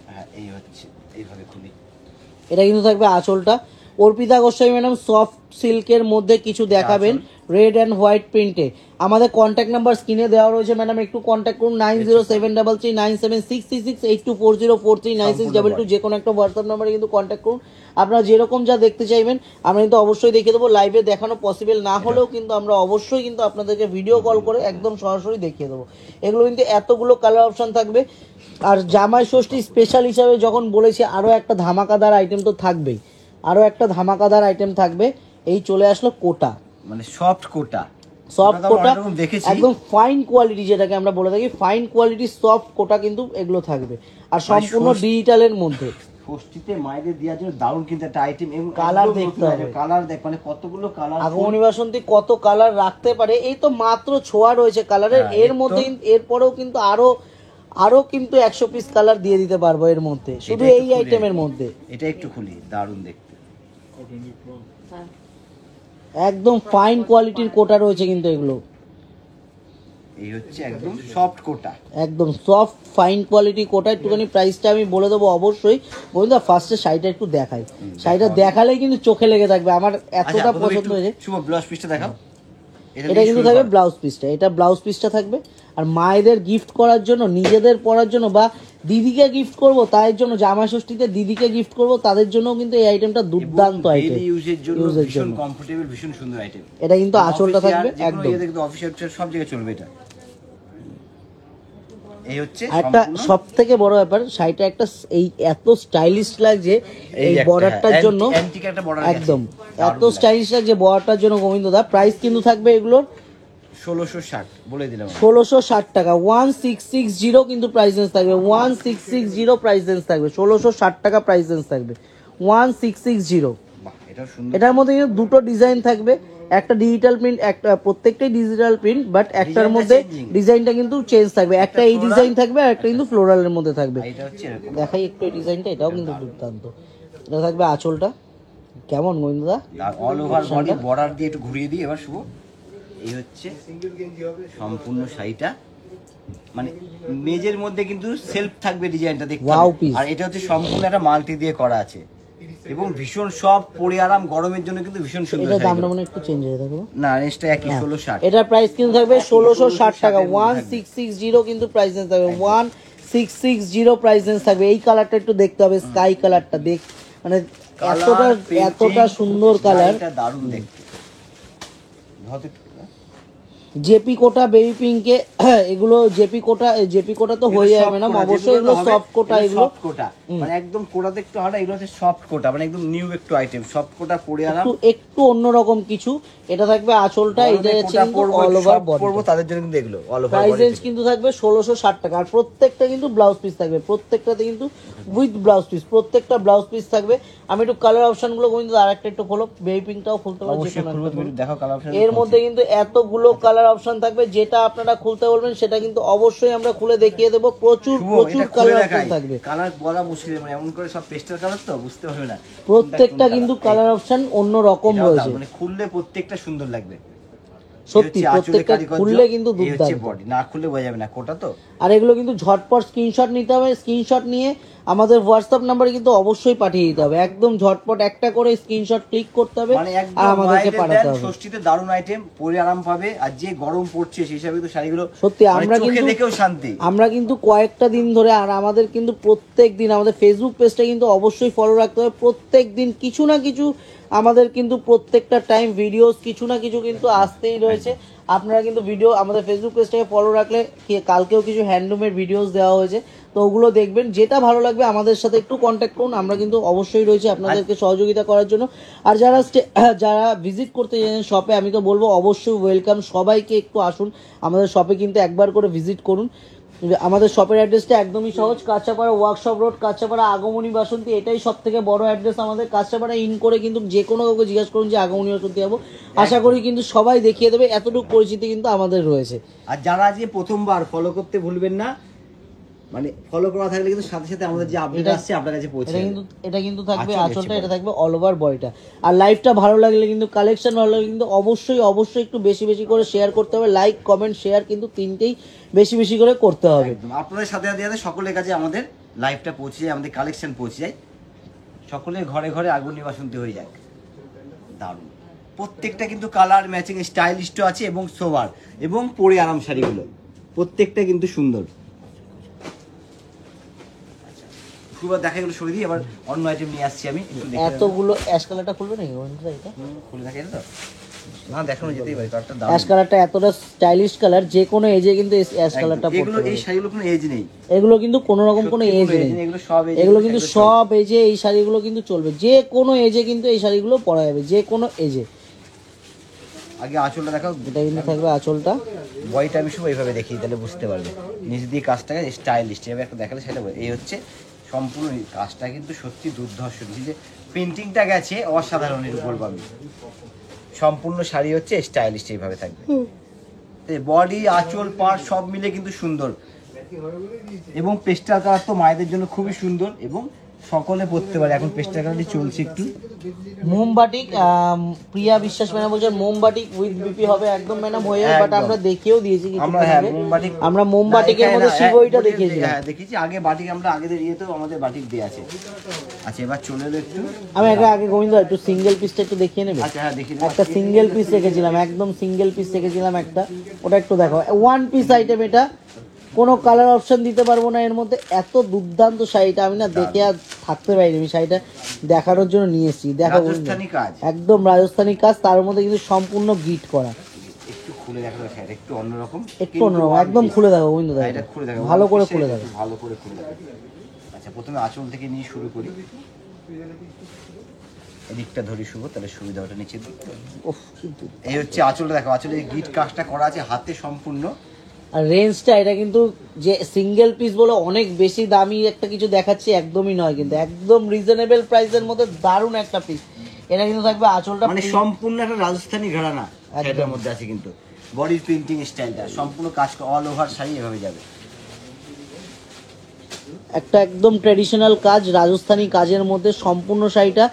হ্যাঁ এই হচ্ছে এইভাবে খুলি। এটা কিন্তু থাকবে আঁচলটা। অর্পিতা গোস্বামী ম্যাডাম সফট সিল্কের মধ্যে কিছু দেখাবেন, রেড অ্যান্ড হোয়াইট প্রিন্টে। আমাদের কন্ট্যাক্ট নাম্বার স্ক্রিনে দেওয়া রয়েছে ম্যাডাম, একটু কন্ট্যাক্ট করুন 90733976368240439622, যে কোনো একটা হোয়াটসঅ্যাপ নাম্বারে কিন্তু কন্ট্যাক্ট করুন। আপনারা যেরকম যা দেখতে চাইবেন আমরা কিন্তু অবশ্যই দেখিয়ে দেবো। লাইভে দেখানো পসিবল না হলেও কিন্তু আমরা অবশ্যই কিন্তু আপনাদেরকে ভিডিও কল করে একদম সরাসরি দেখিয়ে দেবো। এগুলো কিন্তু এতগুলো কালার অপশন থাকবে। আর জামাই ষষ্ঠী স্পেশাল হিসাবে যখন বলেছি আরও একটা ধামাকাদার আইটেম তো থাকবেই, আরও একটা ধামাকাদার আইটেম থাকবে। এই চলে আসলো কোটা, মানে সফট কোটা, একদম ফাইন কোয়ালিটি, যেটাকে আমরা বলে থাকি ফাইন কোয়ালিটি সফট কোটা কিন্তু এগুলো থাকবে। আর সম্পূর্ণ ডিজিটালের মধ্যে ষষ্ঠীতে মায়েদের দেওয়ার জন্য দারুণ কিন্তু একটা আইটেম। এবং কালার দেখতে হবে, কালার দেখ, মানে কতগুলো কালার, আগমনী বাসন্তী কত কালার রাখতে পারে। এই তো মাত্র ছোঁয়া রয়েছে কালারের, এর মধ্যে এরপরেও কিন্তু আরো কিন্তু 100 পিস কালার দিয়ে দিতে পারবো এর মধ্যে, শুধু এই আইটেমের মধ্যে। এটা একটু খুলি, দারুণ দেখতে, একদম ফাইন কোয়ালিটির কোটা রয়েছে কিন্তু এগুলো। এই হচ্ছে একদম সফট কোটা, একদম সফট ফাইন কোয়ালিটি কোটা। একটুখানি প্রাইসটা আমি বলে দেবো অবশ্যই। বন্ধুরা ফার্স্টে শাড়িটা একটু দেখাই, শাড়িটা দেখালেই কিন্তু চোখে লেগে থাকবে। আমার এতটা পছন্দ হয়েছে। শুভ ব্লাউজ পিসটা দেখাও। এটা কিন্তু থাকবে ব্লাউজ পিসটা, এটা ব্লাউজ পিসটা থাকবে। আর মায়েদের গিফট করার জন্য, নিজেদের পরার জন্য, বা দিদিকে গিফট করব তার জন্য, জামা ষষ্ঠীতে দিদিকে গিফট করব তাদের জন্য কিন্তু এই আইটেমটা দুর্দান্ত আইটেম, ইউজের জন্য ভীষণ কমফোর্টেবল, ভীষণ সুন্দর আইটেম। এটা কিন্তু আঁচলটা থাকবে একদম, অফিসিয়াল সব জায়গায় চলবে এটা। এই হচ্ছে একটা সবথেকে বড় ব্যাপার, শাড়িটা একটা এই এত স্টাইলিশ লাগছে এই বর্ডারটার জন্য, একদম এত স্টাইলিশ লাগছে বর্ডারটার জন্য গোবিন্দ দা। প্রাইস কিন্তু থাকবে এগুলোর 1660 বলে দিলাম, 1660 টাকা, 1660 কিন্তু প্রাইস রেঞ্জ থাকবে, 1660 প্রাইস রেঞ্জ থাকবে, 1660 টাকা প্রাইস রেঞ্জ থাকবে, 1660। এটার মধ্যে কিন্তু দুটো ডিজাইন থাকবে, একটা ডিজিটাল প্রিন্ট, একটা প্রত্যেকটাই ডিজিটাল প্রিন্ট, বাট একটার মধ্যে ডিজাইনটা কিন্তু চেঞ্জ থাকবে। একটা এই ডিজাইন থাকবে আর একটা কিন্তু ফ্লোরালের মধ্যে থাকবে। দেখাই একটু এই ডিজাইনটা, এটাও কিন্তু দুর্দান্ত। এটা থাকবে আঁচলটা, কেমন গোবিন্দদা? অল ওভার বডি বর্ডার দিয়ে একটু ঘুরিয়ে দিই এবার শুভ। এই হচ্ছে সম্পূর্ণ শাড়িটা, মানে মেজের মধ্যে কিন্তু সেলফ থাকবে, ডিজাইনটা দেখতে Wow হবে। piece। আর এটা হচ্ছে সম্পূর্ণ একটা মাল্টি দিয়ে করা আছে এবং ভীষণ সফট, পরে আরাম, গরমের জন্য কিন্তু ভীষণ সুন্দর এটা দামটা শাড়িগুলো। মনে হয় একটু চেঞ্জ হয়ে থাকবে। না রেঞ্জটা একই 1660। এটার প্রাইস কিন্তু থাকবে 1660 টাকা, 1660 1660 কিন্তু প্রাইস রেঞ্জ থাকবে, 1660 প্রাইস রেঞ্জ থাকবে। এই কালারটা একটু দেখতে হবে, স্কাই কালারটা দেখ, মানে এতটা সুন্দর কালার, এটা দারুণ দেখতে। জেপি কোটা, বেবি পিঙ্কে, এগুলো জেপি কোটা তো হয়ে যাবে ম্যাডাম, অবশ্যই এগুলো সফট কোটা, এগুলো সফট কোটা, মানে একদম কোটাতে একটু হাঁটা, এগুলো হচ্ছে সফট কোটা, মানে একদম নিউ একটু আইটেম, সফট কোটা পরে আরাম। একটু অন্যরকম কিছু। এটা থাকবে আঁচলটা, এটা হচ্ছে কিন্তু অল ওভার বডি পরবো তাদের জন্য কিন্তু এগুলো অল ওভার প্রাইস রেঞ্জ কিন্তু থাকবে 1660 টাকা। আর প্রত্যেকটা কিন্তু ব্লাউজ পিস থাকবে, প্রত্যেকটাতে কিন্তু উইথ ব্লাউজ পিস, প্রত্যেকটা ব্লাউজ পিস থাকবে। আমি একটু কালার অপশনগুলো কিন্তু আরেকটা একটু খোলো, বেবি পিঙ্কটাও খুলতে পারো, অবশ্যই খুলবো, তুমি দেখো কালার অপশন। এর মধ্যে কিন্তু এতগুলো কালার অপশন থাকবে, যেটা আপনারা খুলতে বলবেন সেটা কিন্তু অবশ্যই আমরা খুলে দেখিয়ে দেবো। প্রচুর কালার অপশন থাকবে, কালার বলা মুশকিল, মানে এমন করে সব পেস্টাল কালার তো বুঝতে পারবে না। প্রত্যেকটা কিন্তু কালার অপশন অন্য রকম রয়েছে, মানে খুললে প্রত্যেকটা সুন্দর লাগবে সত্যি প্রত্যেকটা খুললে কিন্তু দুর্দান্ত, বডি না খুললে বোঝা যাবে না কোটা তো। আর এগুলো কিন্তু ঝটপট স্ক্রিনশট নিতে হবে, স্ক্রিনশট নিয়ে আমাদের হোয়াটসঅ্যাপ নাম্বারে কিন্তু অবশ্যই পাঠিয়ে দিতে হবে, একদম ঝটপট একটা করে স্ক্রিনশট ক্লিক করতে হবে মানে আর আমাদেরকে পাঠাতে হবে। ষষ্ঠীতে দারুণ আইটেম, পরে আরাম পাবে, আর যে গরম পড়ছে সেই হিসাবে তো শাড়িগুলো সত্যি আমরা চোখে কিন্তু দেখেও শান্তি। আমরা কিন্তু কয়েকটা দিন ধরে, আর আমাদের কিন্তু প্রত্যেক দিন আমাদের ফেসবুক পেজটা কিন্তু অবশ্যই ফলো রাখতে হবে, প্রত্যেক দিন কিছু না কিছু আমাদের কিন্তু প্রত্যেকটা টাইম ভিডিওস কিছু না কিছু কিন্তু আসতেই রয়েছে। আপনারা কিন্তু ভিডিও আমাদের ফেসবুক পেজটাকে ফলো রাখলে কালকেও কিছু হ্যান্ডলুমের ভিডিওস দেওয়া হয়েছে, তো ওগুলো দেখবেন, যেটা ভালো লাগবে আমাদের সাথে একটু কন্ট্যাক্ট করুন, আমরা কিন্তু অবশ্যই রয়েছে আপনাদেরকে সহযোগিতা করার জন্য। আর যারা ভিজিট করতে চান শপে, আমি তো বলবো অবশ্যই ওয়েলকাম, সবাইকে একটু আসুন আমাদের শপে, কিন্তু একবার করে ভিজিট করুন। আমাদের শপের অ্যাড্রেসটা একদমই সহজ, কাঁচাপাড়া ওয়ার্কশপ রোড, কাঁচাপাড়া আগমনী বাসন্তী, এটাই সব থেকে বড় অ্যাড্রেস আমাদের। কাঁচাপাড়া ইন করে কিন্তু যে কোনো কাউকে জিজ্ঞাসা করুন যে আগমনী বাসন্তী যাবো, আশা করি কিন্তু সবাই দেখিয়ে দেবে, এতটুকু পরিচিতি কিন্তু আমাদের রয়েছে। আর যারা আজকে প্রথমবার ফলো করতে ভুলবেন না, মানে ফলো করা থাকলে কিন্তু সাথে সাথে আমাদের যে আপডেট আসছে আপনার কাছে পৌঁছে যাবে। এটা কিন্তু থাকবে আঁচলটা, এটা থাকবে অল ওভার বডিটা। আর লাইভটা ভালো লাগলে কিন্তু, কালেকশন ভালো লাগলে কিন্তু অবশ্যই একটু বেশি বেশি করে শেয়ার করতে হবে, লাইক কমেন্ট শেয়ার কিন্তু তিনটেই বেশি বেশি করে করতে হবে। আপনাদের সাথে সাথে সকলের কাছে আমাদের লাইভটা পৌঁছে যায়, আমাদের কালেকশন পৌঁছে যায়, সকলের ঘরে ঘরে আগুন বাসন্তী হয়ে যায়। দারুণ, প্রত্যেকটা কিন্তু কালার ম্যাচিং স্টাইলিশও আছে এবং সোবার এবং পরে আরাম শাড়িগুলো প্রত্যেকটা কিন্তু সুন্দর। দেখা গেলো সরিয়ে দিই, আবার অন্য আইটেম নিয়ে আসছি আমি। এতগুলো অ্যাশ কালারটা খুলবে নাকি এটা? খুলে থাকে তো না, দেখানো যেতেই পারে, কালারটা দারুণ। অ্যাশ কালারটা এতটা স্টাইলিশ কালার, যে কোনো এজে কিন্তু অ্যাশ কালারটা পড়তে এগুলো, এই শাড়িগুলো কোনো এজ নেই, এগুলো কিন্তু কোনো রকম কোনো এজ নেই, এগুলো কিন্তু সব এজে এই শাড়িগুলো কিন্তু চলবে, যে কোনো এজে কিন্তু এই শাড়িগুলো পরা যাবে, যে কোনো এজে। আগে আঁচলটা দেখাও, এটা কিন্তু থাকবে আঁচলটা, বয়টা আমি সব এইভাবে দেখি, তাহলে বুঝতে পারবে নিচ দিয়ে কাজটাকে স্টাইলিশ এভাবে একটা দেখালে সেটা এই হচ্ছে সম্পূর্ণ কাজটা কিন্তু সত্যি দুর্ধর্ষ, যে প্রিন্টিংটা গেছে অসাধারণ, এর বলবো আমি। সম্পূর্ণ শাড়ি হচ্ছে স্টাইলিশ এইভাবে থাকবে, বডি আঁচল পাড় সব মিলে কিন্তু সুন্দর, এবং পেস্টাল কালার তো মায়েদের জন্য খুবই সুন্দর এবং সকলে পড়তে পারে। এখন পেস্টাল কালারটি চলছে একটু মোমবাটিক, প্রিয়া বিশ্বাস ম্যাডাম বলছেন মোমবাটিক উইথ বিপি হবে, একদম ম্যাডাম হয়ে যাবে, বাট আমরা দেখিয়েও দিয়েছি কিছু, আমরা মোমবাটিকের মধ্যে শিবইটা দেখিয়েছি, হ্যাঁ দেখেছি আগে বাটিক, আমরা আগেদের ইয়েতেও আমাদের বাটিক দিয়ে আছে। আচ্ছা এবার চলে এলো একটু, আমি আগে গোবিন্দ একটু সিঙ্গেল পিসটা একটু দেখিয়ে নেবে। আচ্ছা হ্যাঁ দেখি, একটা সিঙ্গেল পিস রেখেছিলাম, একদম সিঙ্গেল পিস রেখেছিলাম একটা, ওটা একটু দেখো, ওয়ান পিস আইটেম, এটা কোনো কালার অপশন দিতে পারবো না এর মধ্যে, এত দুর্দান্ত শাড়িটা আমি না দেখে আর থাকতে পারিনি, আমি শাড়িটা দেখানোর জন্য নিয়ে এসেছি। দেখো একদম রাজস্থানি কাজ, তার মধ্যে কিন্তু সম্পূর্ণ গিট করা, একটু খুলে দেখো, একটু অন্যরকম, একদম খুলে দেখো গোবিন্দ, ভালো করে খুলে দেখো, ভালো করে খুলে দেখো। আচ্ছা প্রথমে আঁচল থেকে নিয়ে শুরু করি, এদিকটা ধরি শুভ, তাহলে সুবিধা ওটা নিচের দিকটা। এই হচ্ছে আঁচলটা দেখো, আঁচলে গিট কাজটা করা আছে হাতে সম্পূর্ণ। আর রেঞ্জটা এটা কিন্তু যে সিঙ্গেল পিস বলে অনেক বেশি দামি একটা কিছু দেখাচ্ছি একদমই নয়, কিন্তু একদম রিজনেবল প্রাইসের মধ্যে দারুণ একটা পিস। এটা কিন্তু থাকবে আঁচলটা মানে সম্পূর্ণ একটা রাজস্থানী ঘরানা এটার মধ্যে আছে, কিন্তু বডি প্রিন্টিং স্টাইলটা সম্পূর্ণ কাজ অল ওভার শাড়ি এভাবে যাবে, একটা একদম ট্র্যাডিশনাল কাজ রাজস্থানী কাজের মধ্যে সম্পূর্ণ শাড়িটা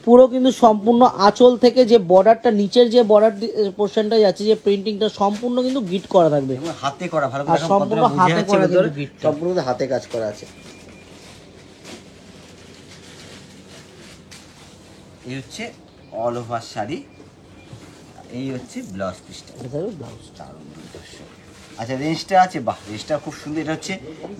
পুরো কিন্তু সম্পূর্ণ আঁচল থেকে যে বর্ডারটা, নিচের যে বর্ডার পোর্শনটা যাচ্ছে, যে প্রিন্টিংটা সম্পূর্ণ কিন্তু গিট করা থাকবে, এবং হাতে করা, ভালো আর করে সম্পূর্ণ কতটা বুঝে হাতে যাচ্ছে করা ভেতরে, কিন্তু গিটটা। সম্পূর্ণ হাতে কাজ করা আছে। এই হচ্ছে অল ওভার শাড়ি, এই হচ্ছে ব্লাউজ পিসটা। এটা থাকবে ব্লাউজ। দারুণ দুর্ধর্ষ। আচ্ছা রেঞ্জটা আছে, বাহ রেঞ্জটা খুব সুন্দর। এটা হচ্ছে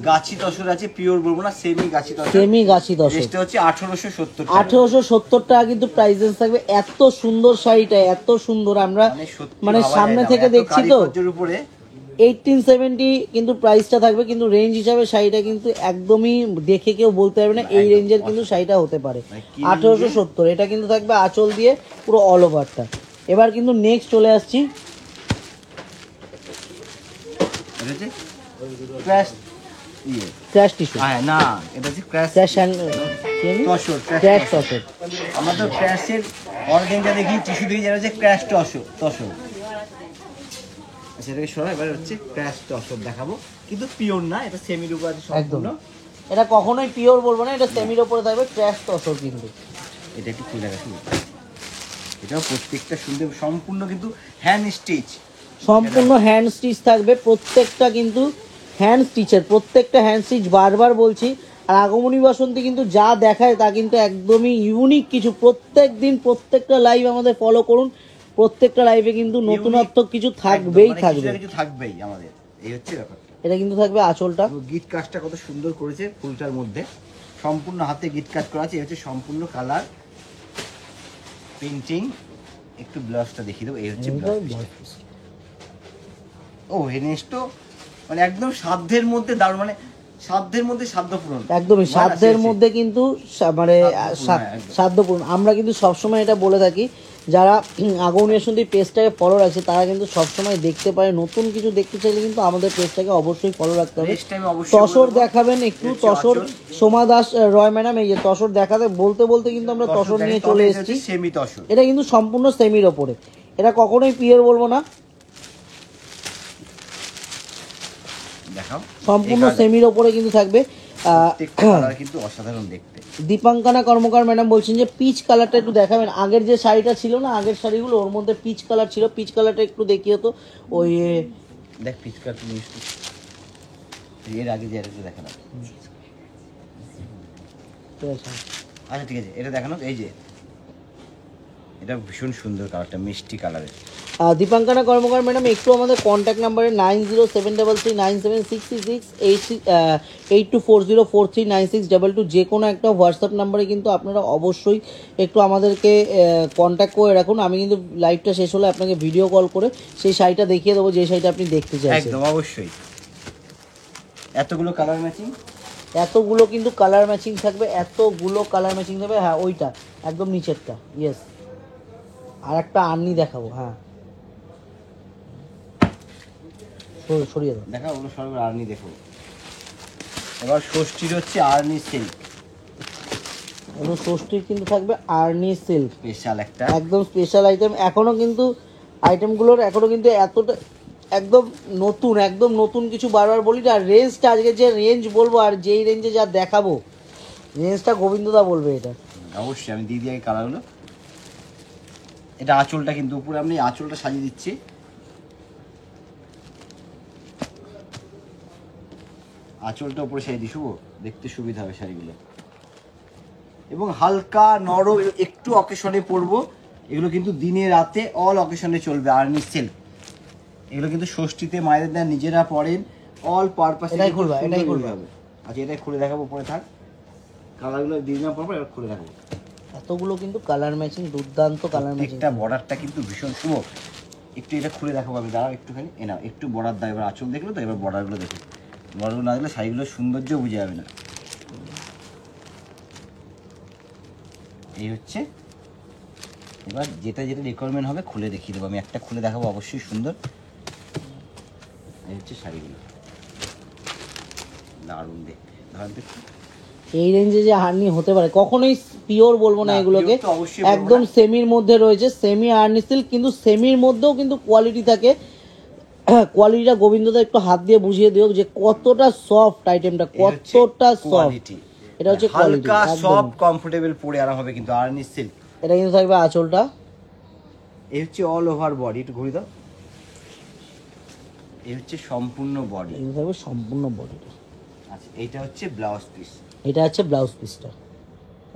গাছি তসর আছে, পিওর বলবো না, সেমি গাছি তসর। সেমি গাছি দশ, রেঞ্জটা হচ্ছে 1870 টাকা। 1870 টাকা কিন্তু প্রাইসেস থাকবে। এত সুন্দর শাড়িটা, এত সুন্দর, আমরা সত্যি মানে ভাবা সামনে যায় না, থেকে এত দেখছি তো। কারুকার্যের উপরে 1870 কিন্তু প্রাইসটা থাকবে, কিন্তু রেঞ্জ হিসাবে শাড়িটা কিন্তু একদমই দেখে কেউ বলতে পারবে না এই একদম রেঞ্জের কিন্তু শাড়িটা হতে পারে। মানে কি 1870 এটা কিন্তু থাকবে আঁচল দিয়ে পুরো অল ওভারটা। এবার কিন্তু নেক্সট চলে আসছি, এটা হচ্ছে ক্র্যাশ ইয়ে, ক্র্যাশ টিস্যু, হ্যাঁ না এটা হচ্ছে crash crash tussar, crash tussar. আমরা তো ক্র্যাশের অর্গেনটা দেখি, টিস্যু দেখি, যেটা হচ্ছে ক্র্যাশ তসর তসর। সেটাকে সরা, এবার হচ্ছে ক্র্যাশ তসর দেখাবো, কিন্তু পিওর না, এটা সেমির উপর আছে একদম, সম্পূর্ণ। এটা কখনোই পিওর বলবো না, এটা সেমির ওপরে থাকবে ক্র্যাশ তসর কিন্তু। এটা একটু খুলে রাখি, এটাও প্রত্যেকটা সুন্দর, সম্পূর্ণ কিন্তু হ্যান্ড স্টিচ, সম্পূর্ণ হ্যান্ড স্টিচ থাকবে, প্রত্যেকটা কিন্তু হ্যান্ড স্টিচের, প্রত্যেকটা হ্যান্ড স্টিচ, বারবার বলছি। আর আগমনী বাসন্তী কিন্তু যা দেখায় তা কিন্তু একদমই ইউনিক কিছু। প্রত্যেক দিন প্রত্যেকটা লাইভ আমাদের ফলো করুন, প্রত্যেকটা লাইভে কিন্তু নতুনত্ব কিছু থাকবেই থাকবে, কিছু থাকবেই আমাদের। এই হচ্ছে ব্যাপারটা। এটা কিন্তু থাকবে আঁচলটা। গিট কাজটা কত সুন্দর করেছে ফুলটার মধ্যে, সম্পূর্ণ হাতে গিট কাজ করা আছে। এই হচ্ছে সম্পূর্ণ কালার প্রিন্টিং। একটু ব্লাউজটা দেখিয়ে দেবো, এই হচ্ছে ব্লাউজ। ও হেনেস তো মানে একদম সাধ্যের মধ্যে দারুণ, মানে সাধ্যের মধ্যে সাধ্য পূরণ, একদমই সাধ্যের মধ্যে কিন্তু মানে সাধ্য পূরণ। আমরা কিন্তু সবসময় এটা বলে থাকি, যারা আগমনী বাসন্তী পেজটাকে ফলো রাখছে তারা কিন্তু সবসময় দেখতে পারে। নতুন কিছু দেখতে চাইলে কিন্তু আমাদের পেজটাকে অবশ্যই ফলো রাখতে হবে। তসর দেখাবেন একটু, তসর সোমা দাস রয় ম্যাডাম, এই যে তসর দেখাতে বলতে বলতে কিন্তু আমরা তসর নিয়ে চলে এসেছি। সেমি তসর, এটা কিন্তু সম্পূর্ণ সেমির ওপরে, এটা কখনোই পিওর বলবো না, দেখাও সম্পূর্ণ সেমির ওপরে কিন্তু থাকবে। কিন্তু অসাধারণ দেখতে। দীপাঙ্কনা কর্মকার ম্যাডাম বলছেন যে পিচ কালারটা একটু দেখাবেন। আগের যে শাড়িটা ছিল না, আগের শাড়িগুলো ওর মধ্যে পিচ কালার ছিল, পিচ কালারটা একটু দেখিয়ে তো। ওই দেখ পিচ কালারটা মিষ্টি, এর আগে যে এটা দেখানো। আচ্ছা ঠিক আছে, এটা দেখানো। এই যে এটা ভীষণ সুন্দর কালারটা, মিষ্টি কালারের। দীপাঙ্কনা কর্মকার ম্যাডাম একটু আমাদের কন্ট্যাক্ট নাম্বারে 907336868240439622 যে কোনো একটা হোয়াটসঅ্যাপ নাম্বারে কিন্তু আপনারা অবশ্যই একটু আমাদেরকে কন্ট্যাক্ট করে রাখুন। আমি কিন্তু লাইভটা শেষ হলে আপনাকে ভিডিও কল করে সেই শাড়িটা দেখিয়ে দেবো, যে শাড়িটা আপনি দেখতে চাইছেন। একদম অবশ্যই। এতগুলো কালার ম্যাচিং, এতগুলো কিন্তু কালার ম্যাচিং থাকবে, এতগুলো কালার ম্যাচিং থাকবে। হ্যাঁ ওইটা একদম নিচেরটা, ইয়েস। আর একটা আর্নি দেখাবো, হ্যাঁ সরিয়ে দাও, দেখা ওগুলো সব আর্নি দেখো। এবার ষষ্ঠীর হচ্ছে আর্নি সিল্ক, এবং ষষ্ঠীর কিন্তু থাকবে আর্নি সিল্ক, স্পেশাল একটা একদম স্পেশাল আইটেম। এখনো কিন্তু আইটেমগুলোর এখনো কিন্তু এতটা একদম নতুন, একদম নতুন কিছু বারবার বলি। আর রেঞ্জটা আজকে যে রেঞ্জ বলবো আর যেই রেঞ্জে যা দেখাবো, রেঞ্জটা গোবিন্দদা বলবে। এটা অবশ্যই আমি দিয়ে দিই কালারগুলো। এটা আঁচলটা কিন্তু উপরে আমি আঁচলটা সাজিয়ে দিচ্ছি। আঁচলটা উপরে সাজিয়ে দিই, শুভ দেখতে সুবিধা হবে শাড়িগুলো, এবং হালকা নরম, একটু অকেশনে পরবো। এগুলো কিন্তু দিনে রাতে অল অকেশনে চলবে। আর্নি সিল্ক এগুলো কিন্তু ষষ্ঠীতে মায়েদের দেন, নিজেরা পরেন, অল পারপাস। এটাই খুলবা, এটাই খুলবা। আচ্ছা এটাই খুলে দেখাবো, পরে থাক। কালারগুলো দিন না পর এবার খুলে দেখাবো। এতগুলো কিন্তু কালার ম্যাচিং, দুর্দান্ত কালার ম্যাচিং। একটা বর্ডারটা কিন্তু ভীষণ শুভ। একটু এটা খুলে দেখাবো আমি, দাঁড়াও একটুখানি। এ না একটু বর্ডার দাও। এবার আঁচল দেখলো তো, এবার বর্ডারগুলো দেখো। বর্ডারগুলো না দেখলে শাড়িগুলোর সৌন্দর্য বুঝে যাবে না। এই হচ্ছে এবার যেটা যেটা রিকোয়ারমেন্ট হবে খুলে দেখিয়ে দেবো আমি। একটা খুলে দেখাবো অবশ্যই সুন্দর। এই হচ্ছে শাড়িগুলো, দারুণ দেখতে। ধরেন দেখুন এই রেঞ্জে যে আর্নি হতে পারে, কখনোই পিওর বলবো না এগুলোকে, pure তো অবশ্যই বলবো একদম না। সেমির মধ্যে রয়েছে, সেমি আর্নি সিল্ক, কিন্তু সেমির মধ্যেও কিন্তু কোয়ালিটি থাকে। কোয়ালিটিটা গোবিন্দদা একটু হাত দিয়ে বুঝিয়ে দিও যে কতটা সফট আইটেমটা, কতটা সফট। এটা হচ্ছে কোয়ালিটি, হালকা সফট কমফোর্টেবল পরে আরাম হবে কিন্তু আর্নি সিল্ক। এটা কিন্তু থাকবে আঁচলটা। এই হচ্ছে অল ওভার বডি, একটু ঘুরে দাও। এই হচ্ছে সম্পূর্ণ বডি। এটা থাকবে সম্পূর্ণ বডিটা। আচ্ছা, এইটা হচ্ছে ব্লাউজ পিস। এটা হচ্ছে ব্লাউজ পিসটা।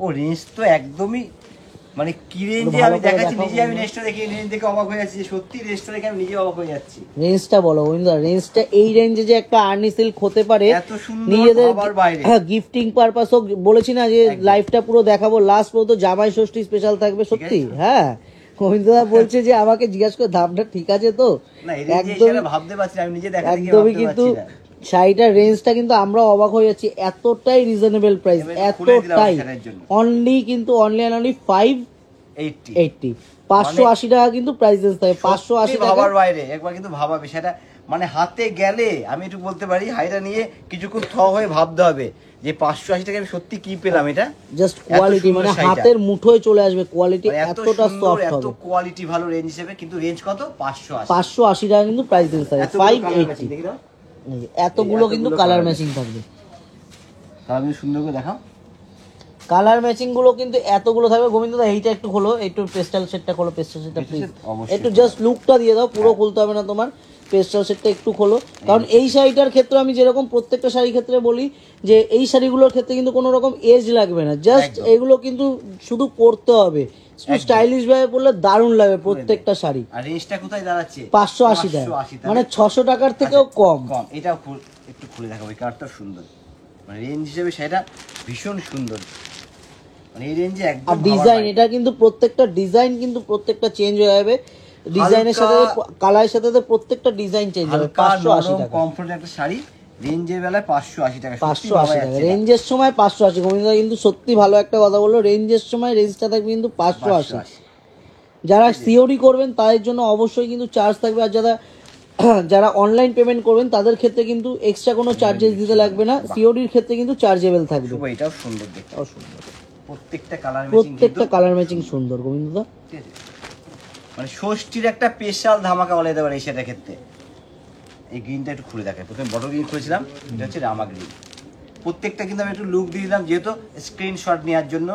ও রেঞ্জ তো একদমই মানে কি রেঞ্জে ভালো আমি করে দেখাচ্ছি, দেখাও নিজে আমি রেঞ্জটা দেখে রেঞ্জ দেখে অবাক হয়ে যাচ্ছি, যে সত্যি রেঞ্জটা দেখে আমি নিজে অবাক হয়ে যাচ্ছি। রেঞ্জটা বলো গোবিন্দা, রেঞ্জটা এই রেঞ্জে যে একটা আর্নি সিল্ক হতে পারে এত সুন্দর, নিজেদের ভাবার বাইরে। গিফটিং পারপাস হোক, বলেছি না যে একদম। লাইফটা পুরো দেখাবো, লাস্ট পর্যন্ত জামাই ষষ্ঠী স্পেশাল থাকবে সত্যি। আছে। হ্যাঁ, গোবিন্দদা বলছে যে আমাকে জিজ্ঞাসা করে দামটা ঠিক আছে তো। না এই রেঞ্জে একদম সেটা ভাবতে পারছি না, আমি নিজে দেখা দেখে একদমই, ভাবতে কিন্তু পারছি না। শাড়িটার রেঞ্জটা কিন্তু আমরা অবাক হয়ে যাচ্ছি, এতটাই রিজনেবল প্রাইস, এবার খুলে দিলাম এতটাই। শাড়ির জন্য। অনলি কিন্তু অনলি অ্যান্ড অনলি 80 580, 580 টাকা কিন্তু প্রাইস থাকে। 580 সত্যি টাকা ভাবার বাইরে, একবার কিন্তু ভাবা বিষয়টা, মানে হাতে গেলে আমি একটু বলতে পারি হাইটা নিয়ে কিছুক্ষণ হয়ে ভাবতে হবে যে 580 টাকা আমি সত্যি কি পেলাম। এটা জাস্ট কোয়ালিটি, সুন্দর মানে শাড়িটা। হাতের মুঠোয় চলে আসবে কোয়ালিটি, মানে এতটা সুন্দর, সফট এত হবে। কোয়ালিটি ভালো রেঞ্জ হিসেবে, কিন্তু রেঞ্জ কত? 580। 580 টাকা কিন্তু প্রাইস থাকে। এতগুলো colour matching, 580, দেখি দাও। এতগুলো কিন্তু এতগুলো কালার colour ম্যাচিং থাকবে। তাহলে আমি সুন্দর করে দেখাও। কালার ম্যাচিং গুলো কিন্তু এতগুলো থাকবে। গোবিন্দদা এইটা একটু খোলো, একটু পেস্টাল সেটটা খোলো, পেস্টাল সেটটা Pastel প্লিজ, set অবশ্যই একটু খোলো। জাস্ট লুকটা দিয়ে দাও, পুরো খুলতে হবে না তোমার। পেস্টাল সেটটা একটু খোলো, কারণ এই শাড়িটার ক্ষেত্রে আমি যেরকম প্রত্যেকটা শাড়ির ক্ষেত্রে বলি যে এই শাড়িগুলোর ক্ষেত্রে কিন্তু কোনো রকম এজ লাগবে না, জাস্ট একদম। এগুলো কিন্তু শুধু পরতে হবে, একদম। স্টাইলিশ ভাবে পরলে দারুণ লাগবে প্রত্যেকটা শাড়ি। আর রেঞ্জটা কোথায় দাঁড়াচ্ছে? 580 টাকা, 580 মানে 600 টাকার থেকেও কম। কম। এটাও একটু খুলে দেখাবো, এই কালারটা সুন্দর, মানে রেঞ্জ হিসেবে সেটা ভীষণ সুন্দর, মানে এই রেঞ্জে একদম আর ভাবার ডিজাইন, বাইরে। এটা কিন্তু প্রত্যেকটা ডিজাইন কিন্তু প্রত্যেকটা চেঞ্জ হয়ে যাবে, ডিজাইনের সাথে কালারের সাথে প্রত্যেকটা ডিজাইন চেঞ্জ হবে। হালকা 580 নরম টাকা, কমফোর্ট একটা শাড়ি, রেঞ্জের বেলায় 580 টাকা, সত্যি 580 ভাবা টাকা যাচ্ছে না। রেঞ্জের সময় 580। গোবিন্দা কিন্তু সত্যি ভালো একটা কথা বললো, রেঞ্জের সময় রেঞ্জটা থাকবে কিন্তু 580। 580 যারা সিওডি করবেন তাদের জন্য অবশ্যই কিন্তু চার্জ থাকবে, আর যারা অনলাইন পেমেন্ট করবেন তাদের ক্ষেত্রে কিন্তু এক্সট্রা কোনো চার্জেস দিতে লাগবে না, সিওডির ক্ষেত্রে কিন্তু চার্জেবল থাকবে। শুভ, এটাও সুন্দর দেখতে, সুন্দর, প্রত্যেকটা কালার ম্যাচিং, প্রত্যেকটা কালার ম্যাচিং সুন্দর গোবিন্দদা। ঠিক আছে, মানে ষষ্ঠীর একটা স্পেশাল ধামাকা বলা যেতে পারে এই সেটার ক্ষেত্রে। এই গ্রিনটা একটু খুলে দেখায়, প্রথমে বটল গ্রিন খুলেছিলাম, এটা হচ্ছে রামা গ্রিন। প্রত্যেকটা কিন্তু আমি একটু লুক দিয়ে দিলাম, যেহেতু স্ক্রিনশট নেওয়ার জন্য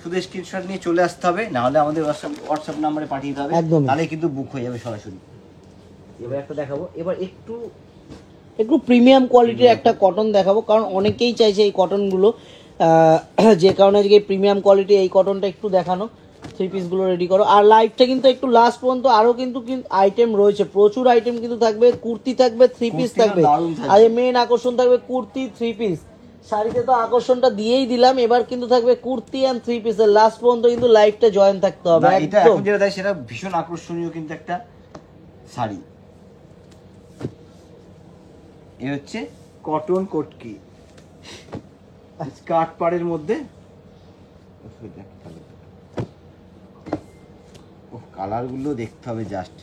শুধু স্ক্রিনশট নিয়ে চলে আসতে হবে, না হলে আমাদের হোয়াটসঅ্যাপ নাম্বারে পাঠিয়ে দিতে হবে, একদমই। তাহলে কিন্তু বুক হয়ে যাবে সরাসরি। এবার একটা দেখাবো, এবার একটু প্রিমিয়াম কোয়ালিটির একটা কটন দেখাবো, কারণ অনেকেই চাইছে এই কটনগুলো, যে কারণে আজকে প্রিমিয়াম কোয়ালিটি এই কটনটা একটু দেখানো। থ্রি পিসগুলো রেডি করো, আর লাইভটা কিন্তু একটু লাস্ট পর্যন্ত আরও কিন্তু আইটেম রয়েছে, প্রচুর আইটেম কিন্তু থাকবে, কুর্তি থাকবে, থ্রি পিস কুর্তিও থাকবে। দারুণ থাকবে। আর মেন আকর্ষণ থাকবে কুর্তি থ্রি পিস। শাড়িতে তো আকর্ষণটা দিয়েই দিলাম, এবার কিন্তু থাকবে কুর্তি অ্যান্ড থ্রি পিসের। লাস্ট পর্যন্ত কিন্তু লাইভটা জয়েন থাকতে হবে না, এটা একদম। এখন যেটা দেয় সেটা ভীষণ আকর্ষণীয় কিন্তু একটা শাড়ি। এ হচ্ছে কটন কোটকি, স্কার্ট পাড়ের মধ্যে। কালার গুলো দেখতে হবে জাস্ট,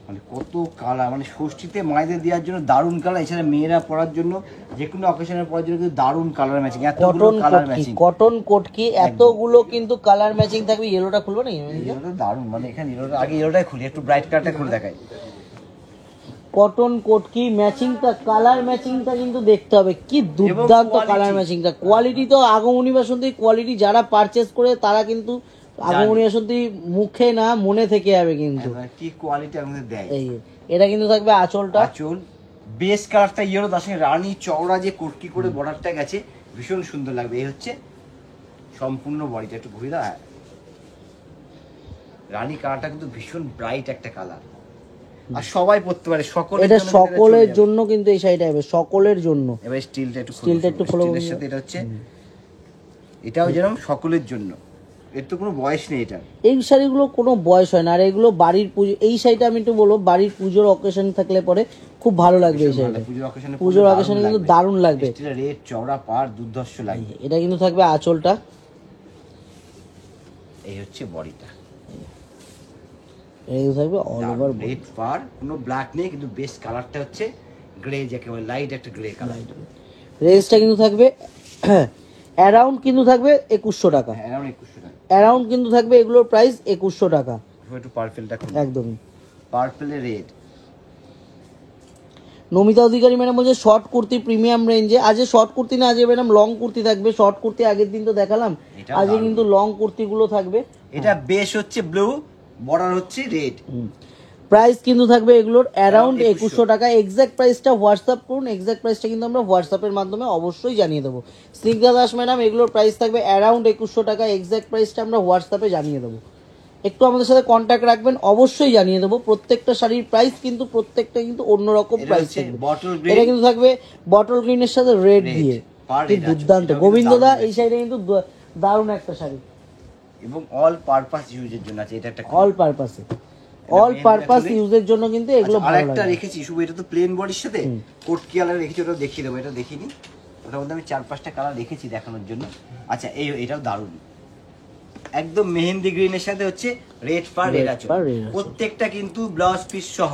মানে কত কালার, মানে ষষ্ঠীতে মায়েদের দেওয়ার জন্য দারুণ কালার, এছাড়া মেয়েরা পরার জন্য যে কোনো অকেশনের পরার জন্য কিন্তু দারুণ কালার ম্যাচিং, এতগুলো কটন কালার কোটকি, ম্যাচিং, কটন কোটকি, এতগুলো কিন্তু কালার ম্যাচিং থাকবে। ইয়েলোটা খুলবো না, এগুলো দারুণ, মানে এখানে আগে এলোটাই খুলি, একটু ব্রাইট কালারটা খুলে দেখাই। কটন কোটকি ম্যাচিংটা, কালার ম্যাচিংটা কিন্তু দেখতে হবে, কি দুর্দান্ত quality। কালার ম্যাচিংটা, কোয়ালিটি তো আগমনী বাসন্তী কোয়ালিটি, যারা পারচেজ করে তারা কিন্তু আগমনী বাসন্তী মুখে না মনে থেকে যাবে কিন্তু। কি কোয়ালিটি আমাদের দেয়। এই এটা কিন্তু থাকবে আঁচলটা, আঁচল বেস কালারটা ইয়েলো, তার সঙ্গে রানী চওড়া যে কোটকি করে বর্ডারটা গেছে, ভীষণ সুন্দর লাগবে। এই হচ্ছে সম্পূর্ণ বডিটা, একটু ঘুরে দাও। রানী কালারটা কিন্তু ভীষণ ব্রাইট একটা কালার, আর সবাই পরতে পারে, সকলের এটা জন্য সকলের চলে জন্য কিন্তু এই শাড়িটা হবে সকলের জন্য। যাবে। এবার স্টিলটা একটু স্টিলটা একটু খোলো। স্টিলের সাথে এটা হচ্ছে, এটাও যেরকম সকলের জন্য, এর তো কোনো বয়স নেই এটা। এই শাড়িগুলো কোনো বয়স হয় না, আর এগুলো বাড়ির পুজো, এই শাড়িটা আমি একটু বলবো বাড়ির পুজোর অকেশন থাকলে পরে খুব ভালো লাগবে এই শাড়িটা, পুজোর অকেশনে কিন্তু দারুণ লাগবে। রেড চওড়া পাড় দুর্ধর্ষ লাগবে। এটা কিন্তু থাকবে আঁচলটা, এই হচ্ছে বডিটা, এই থাকবে অল ওভার রেড পাড়, কোনো ব্ল্যাক নেই, কিন্তু বেস্ট কালারটা হচ্ছে গ্রে, যাকে বলে লাইট একটা গ্রে কালার। রেঞ্জটা কিন্তু থাকবে অ্যারাউন্ড কিন্তু থাকবে 2100 টাকা, হ্যাঁ, অনেক 2100 টাকা অ্যারাউন্ড কিন্তু থাকবে এগুলোর প্রাইস 2100 টাকা একটু পার্পেলটা খুব, একদমই। পার্পেলে রেড। নমিতা অধিকারী ম্যাডাম বলছে শর্ট কুর্তি প্রিমিয়াম রেঞ্জে, আজকে শর্ট কুর্তি না, আজকে ম্যাডাম লং কুর্তি থাকবে। শর্ট কুর্তি আগের দিন তো দেখালাম, এটাও আজকে দারুণ। কিন্তু লং কুর্তিগুলো থাকবে, এটা বেশ হচ্ছে ব্লু, বর্ডার হচ্ছে রেড। প্রাইস কিন্তু থাকবে এগুলোর অ্যারাউন্ড 2100 2100 টাকা। এক্সাক্ট প্রাইসটা হোয়াটসঅ্যাপ করুন, এক্সাক্ট প্রাইসটা কিন্তু আমরা হোয়াটসঅ্যাপের মাধ্যমে অবশ্যই জানিয়ে দেবো। স্নিগ্ধা দাস ম্যাডাম, এগুলোর প্রাইস থাকবে অ্যারাউন্ড 2100 টাকা। এক্সাক্ট প্রাইসটা আমরা হোয়াটসঅ্যাপে জানিয়ে দেবো, একটু আমাদের সাথে কন্ট্যাক্ট রাখবেন, অবশ্যই জানিয়ে দেবো। প্রত্যেকটা শাড়ির প্রাইস কিন্তু প্রত্যেকটা কিন্তু অন্যরকম প্রাইস থাকবে। এটা কিন্তু থাকবে বটল গ্রিনের সাথে রেড দিয়ে, কি দুর্দান্ত। গোবিন্দদা এই শাড়িটা কিন্তু দারুণ একটা শাড়ি, এবং অল পারপাস ইউজের জন্য আছে। এটা একটা অল পারপাসে, অল পারপাস ইউজের জন্য কিন্তু এগুলো আর ভালো একটা লাগে। রেখেছি শুভ, এটা তো প্লেন বডির সাথে কোট কালার রেখেছি, ওটা দেখিয়ে দেবো। এটা দেখিনি, ওটার মধ্যে আমি 4-5টা কালার রেখেছি দেখানোর জন্য। আচ্ছা এটাও দারুণ, একদম মেহেন্দি গ্রিনের সাথে হচ্ছে রেড পার রেড আছে, প্রত্যেকটা কিন্তু ব্লাউজ পিস সহ।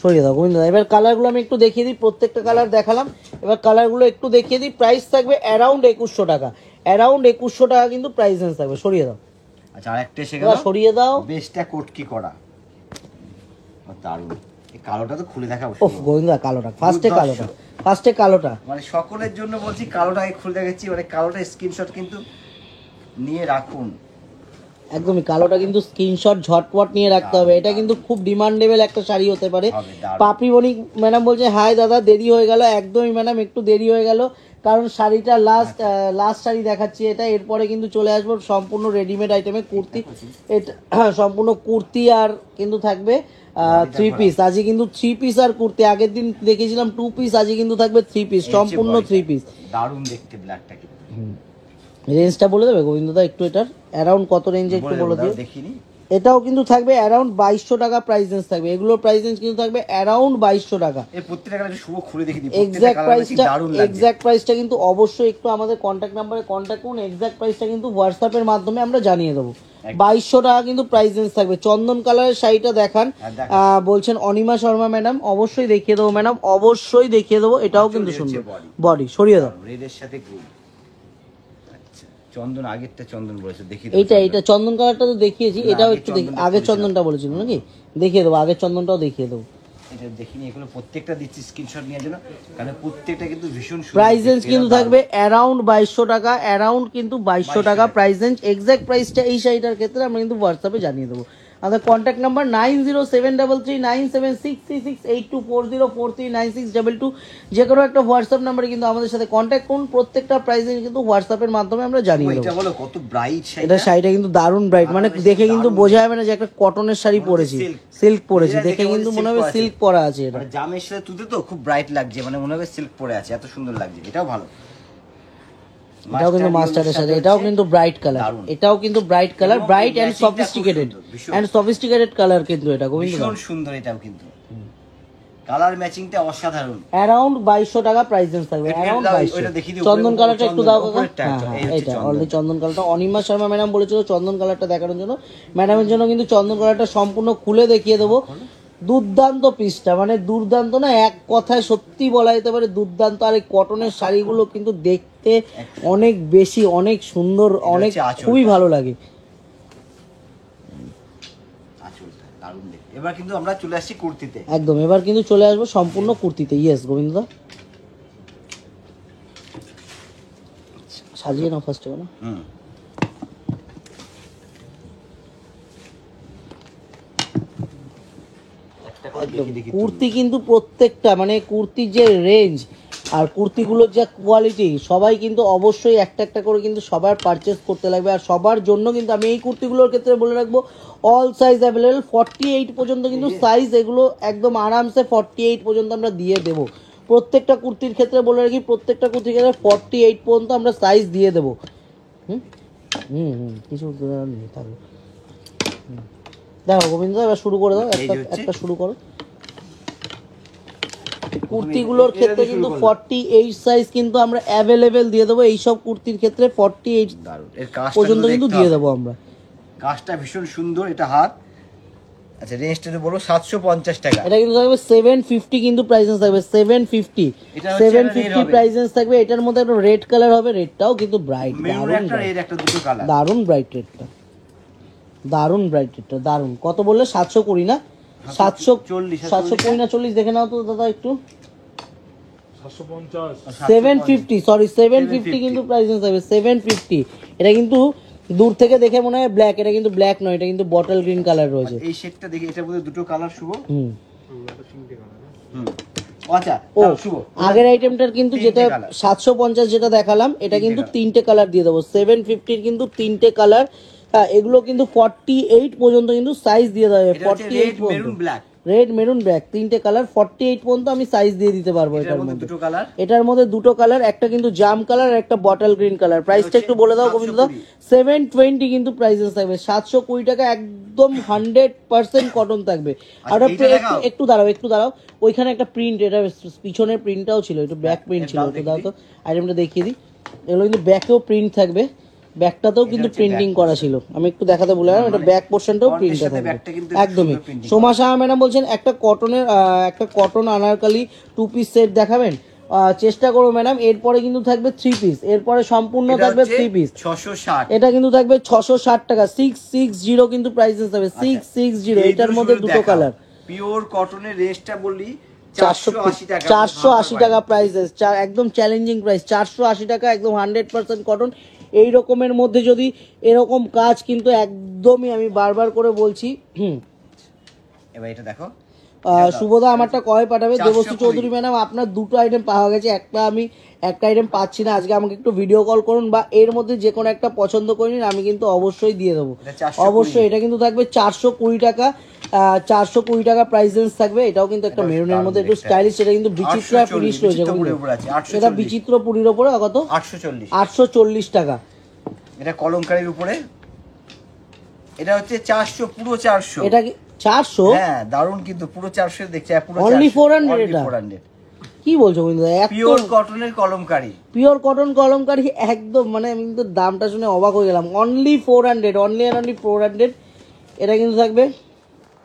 সরিয়ে দাও গোবিন্দ। এবার কালারগুলো আমি একটু দেখিয়ে দিই, প্রত্যেকটা কালার দেখালাম, এবার কালারগুলো একটু দেখিয়ে দিই। প্রাইস থাকবে অ্যারাউন্ড 2100 টাকা, অ্যারাউন্ড 2100 টাকা কিন্তু প্রাইস রেঞ্জ থাকবে। সরিয়ে দাও। আচ্ছা আরেকটা এসে গেল, সরিয়ে দাও। বেশটা কোটকি করা, দারুণ। এই কালোটা তো খুলে দেখাবো। ওহ গোবিন্দা, কালোটা ফার্স্টে, কালোটা ফার্স্টে, কালোটা মানে সকলের জন্য বলছি, কালোটা আগে খুলে দেখাচ্ছি, মানে কালোটা স্ক্রিনশট কিন্তু নিয়ে রাখুন। একদমই, কালোটা কিন্তু স্ক্রিনশট ঝটপট নিয়ে রাখতে হবে। এটা কিন্তু খুব ডিমান্ডেবল একটা শাড়ি হতে পারে। পাপড়ি বণিক ম্যাডাম বলছে হাই দাদা, দেরি হয়ে গেল। একদমই ম্যাডাম, একটু দেরি হয়ে গেল, কারণ শাড়িটা লাস্ট শাড়ি দেখাচ্ছি এটা। এরপরে কিন্তু চলে আসবো সম্পূর্ণ রেডিমেড আইটেমে, কুর্তি। এটা সম্পূর্ণ কুর্তি আর কিন্তু থাকবে 3 পিস। আজকে কিন্তু 3 পিস আর কুর্তি, আগের দিন দেখেছিলাম 2 পিস, আজকে কিন্তু থাকবে 3 পিস, সম্পূর্ণ 3 পিস। দারুণ দেখতে ব্ল্যাকটা কিন্তু। রেঞ্জটা বলে দেবে গোবিন্দদা একটু, এটার অ্যারাউন্ড কত রেঞ্জে একটু বলে দিও। দেখিনি, এটাও কিন্তু থাকবে অ্যারাউন্ড 2200 টাকা প্রাইস রেঞ্জ থাকবে। এগুলোর প্রাইস রেঞ্জ কিন্তু থাকবে অ্যারাউন্ড 2200 টাকা। এই প্রত্যেকটা কালার শুভ খুলে দেখি দিই, এক্সাক্ট প্রাইসটা, এক্সাক্ট প্রাইসটা কিন্তু অবশ্যই একটু আমাদের কন্ট্যাক্ট নাম্বারে কন্ট্যাক্ট করুন। এক্সাক্ট প্রাইসটা কিন্তু হোয়াটসঅ্যাপের মাধ্যমে আমরা জানিয়ে দেবো। 2200 টাকা কিন্তু প্রাইস রেঞ্জ থাকবে। চন্দন কালারের শাড়িটা দেখান বলছেন অনিমা শর্মা ম্যাডাম, অবশ্যই দেখিয়ে দেবো ম্যাডাম, অবশ্যই দেখিয়ে দেবো। এটাও কিন্তু সুন্দর বডি। সরিয়ে দাও। রেডের সাথে গ্রিন। আচ্ছা চন্দন, আগেরটা চন্দন বলেছে, দেখি এইটা চন্দন কালারটা তো দেখিয়েছি, এটাও একটু দেখি। আগের চন্দনটা বলেছিল নাকি, দেখিয়ে দেবো, আগের চন্দনটাও দেখিয়ে দেবো। এটা দেখিনি, এগুলো প্রত্যেকটা দিচ্ছি স্ক্রিনশট নেওয়ার জন্য, কারণ প্রত্যেকটা কিন্তু ভীষণ সুন্দর। প্রাইস রেঞ্জ কিন্তু থাকবে অ্যারাউন্ড 2200 টাকা, অ্যারাউন্ড কিন্তু 2200 টাকা প্রাইস রেঞ্জ। এক্সাক্ট প্রাইসটা এই শাড়িটার ক্ষেত্রে আমরা কিন্তু হোয়াটসঅ্যাপে জানিয়ে দেবো। আমাদের কন্ট্যাক্ট নাম্বার 90733976668240439622, যে কোনো একটা হোয়াটসঅ্যাপ নাম্বারে কিন্তু আমাদের সাথে কন্ট্যাক্ট করুন। প্রত্যেকটা প্রাইস রেঞ্জ কিন্তু হোয়াটসঅ্যাপের মাধ্যমে আমরা জানিয়ে দেবো। এটা বলো কত ব্রাইট শাড়ি, এটা শাড়িটা কিন্তু দারুণ ব্রাইট, মানে দেখে কিন্তু বোঝা যাবে না যে একটা কটনের শাড়ি পরেছি, সিল্ক পরেছি, দেখে কিন্তু মনে হবে সিল্ক পরা আছে। এটা জামের সাথে তুলতে তো খুব ব্রাইট লাগছে, মানে মনে হবে সিল্ক পরে আছে, এত সুন্দর লাগছে। এটাও ভালো, এটাও কিন্তু মাস্টার্ডের সাথে, এটাও কিন্তু ব্রাইট কালার, এটাও কিন্তু bright colour, bright and sophisticated colour কিন্তু এটা গোবিন্দ, ভীষণ সুন্দর। এটাও কিন্তু কালার ম্যাচিংটা অসাধারণ। অ্যারাউন্ড 2200 টাকা প্রাইস রেঞ্জ থাকবে, অ্যারাউন্ড 2200। চন্দন কালারটা একটু দাও কাকা। হ্যাঁ এটা অলরেডি চন্দন কালারটা অনিমা শর্মা ম্যাডাম বলেছিল চন্দন কালারটা দেখানোর জন্য। ম্যাডামের জন্য কিন্তু চন্দন কালারটা সম্পূর্ণ খুলে দেখিয়ে দেবো। দুর্দান্ত পিসটা, মানে দুর্দান্ত না, এক কথায় সত্যি বলা যেতে পারে দুর্দান্ত। আর এই কটনের শাড়িগুলো কিন্তু দেখতে অনেক বেশি, অনেক সুন্দর, অনেক খুবই ভালো লাগে। এবার কিন্তু আমরা চলে আসছি কুর্তিতে, একদম। এবার কিন্তু চলে আসবো সম্পূর্ণ কুর্তিতে। ইয়েস গোবিন্দদা, সাজিয়ে নাও ফার্স্ট না। কুর্তি কিন্তু প্রত্যেকটা, মানে কুর্তির যে রেঞ্জ আর কুর্তিগুলোর যে কোয়ালিটি, সবাই কিন্তু অবশ্যই একটা একটা করে কিন্তু সবার পারচেস করতে লাগবে। আর সবার জন্য কিন্তু আমি এই কুর্তিগুলোর ক্ষেত্রে বলে রাখবো অল সাইজ অ্যাভেলেবেল, 48 পর্যন্ত কিন্তু সাইজ, এগুলো একদম আরামসে 48 পর্যন্ত আমরা দিয়ে দেবো। প্রত্যেকটা কুর্তির ক্ষেত্রে বলে রাখি, প্রত্যেকটা কুর্তির ক্ষেত্রে 48 পর্যন্ত আমরা সাইজ দিয়ে দেবো। কিছু নেই থাকবে। দেখো গোবিন্দ, এবার শুরু করে দাও, একটা শুরু করো। কুর্তিগুলোর ক্ষেত্রে কিন্তু 48 সাইজ কিন্তু আমরা অ্যাভেলেবেল দিয়ে দেবো। এইসব কুর্তির ক্ষেত্রে 48 পর্যন্ত কিন্তু দিয়ে দেবো আমরা। কাজটা ভীষণ সুন্দর। এটা হাত, আচ্ছা রেঞ্জটা তো বলো 750 টাকা। এটা কিন্তু থাকবে 750 কিন্তু প্রাইস রেঞ্জ থাকবে 750, 750 প্রাইস রেঞ্জ থাকবে। এটার মধ্যে একটা রেড কালার হবে, রেডটাও কিন্তু ব্রাইট, দারুণ ব্রাইট রেডটা, দারুণ ব্রাইট রেডটা, দারুণ। কত বললে? 720 না, 740 না 40 দেখে নাও তো দাদা একটু। 750, সরি 750 কিন্তু প্রাইস রেঞ্জ থাকবে 750। এটা কিন্তু দূর থেকে দেখে মনে হয় ব্ল্যাক, এটা কিন্তু ব্ল্যাক নয়, এটা কিন্তু বটল গ্রিন কালার রয়েছে। এই শেডটা দেখি, এটার মধ্যে দুটো কালার শুভ। হুম হুম আচ্ছা ও শুভ, আগের আইটেমটার কিন্তু যেটা 750 যেটা দেখালাম, এটা কিন্তু তিনটে কালার দিয়ে দেবো। 750 কিন্তু তিনটে কালার। এগুলো কিন্তু 48 পর্যন্ত কিন্তু সাইজ দিয়ে দেওয়া যাবে। 48 maroon black, red maroon black তিনটে কালার 48 পর্যন্ত আমি সাইজ দিয়ে দিতে পারবো। এটার মধ্যে দুটো কালার, এটার মধ্যে দুটো কালার, একটা কিন্তু জাম কালার, একটা বটল গ্রিন কালার। প্রাইসটা একটু বলে দাও গোবিন্দ দা। 720 কিন্তু প্রাইসেস থাকবে, 720 টাকা, একদম 100% কটন থাকবে। আর একটু দাঁড়াও, ওইখানে একটা প্রিন্ট, এটা পিছনের প্রিন্টটাও ছিল, একটু ব্যাক প্রিন্ট ছিল, একটু দাও তো আইটেমটা দেখিয়ে দিই। এগুলো কিন্তু ব্যাকেও প্রিন্ট থাকবে, ব্যাকটাতেও কিন্তু প্রিন্টিং করা ছিল, আমি একটু দেখাতে বলে এটা ব্যাক পোর্শনটাও প্রিন্টটা থাকবে একদমই। সোমা শাহ ম্যাডাম বলছেন একটা কটনের একটা কটন আনারকালি 2 পিস সেট দেখাবেন, চেষ্টা করো ম্যাডাম। এরপরে কিন্তু থাকবে 3 পিস, এরপরে সম্পূর্ণ থাকবে 3 পিস 660, এটা কিন্তু থাকবে 660 টাকা। 660 কিন্তু প্রাইসেস থাকবে 660। এটার মধ্যে দুটো কালার, পিওর কটনের রেঞ্জটা বলি 480 টাকা, 480 টাকা প্রাইসেস, একদম চ্যালেঞ্জিং প্রাইস 480 টাকা, একদম 100% কটন। এই রকমের মধ্যে যদি এরকম কাজ কিন্তু একদমই, আমি বারবার করে বলছি। এবার এটা দেখো, শুভদা আমারটা কয় পাঠাবে? দেবশ্রী চৌধুরী ম্যাডাম আপনার দুটো আইটেম পাওয়া গেছে, আমি একটা আইটেম পাচ্ছি না, আজকে আমাকে একটু ভিডিও কল করুন, বা এর মধ্যে যে কোনো একটা পছন্দ করে নিন, আমি কিন্তু অবশ্যই দিয়ে দেবো। অবশ্যই এটা কিন্তু থাকবে 420 টাকা, 420 টাকা প্রাইস রেঞ্জ থাকবে। এটাও কিন্তু একটা মেরুনের মধ্যে একটু স্টাইলিশ, এটা কিন্তু বিচিত্র ফিনিশ রয়েছে, এটা বিচিত্র পুরীর ওপরে কত? 840 টাকা। এটা কলমকারীর উপরে, এটা হচ্ছে 400, পুরো 400। এটা কি 400? হ্যাঁ দারুন, কিন্তু পুরো 400 দেখছি, পুরো অনলি 400 এটা। 400 কি বলছো বন্ধু? পিওর কটনের কলমকারী, পিওর কটন কলমকারী একদম, মানে আমি কিন্তু দামটা শুনে অবাক হয়ে গেলাম। Only 400, only and only 400। এটা কিন্তু থাকবে,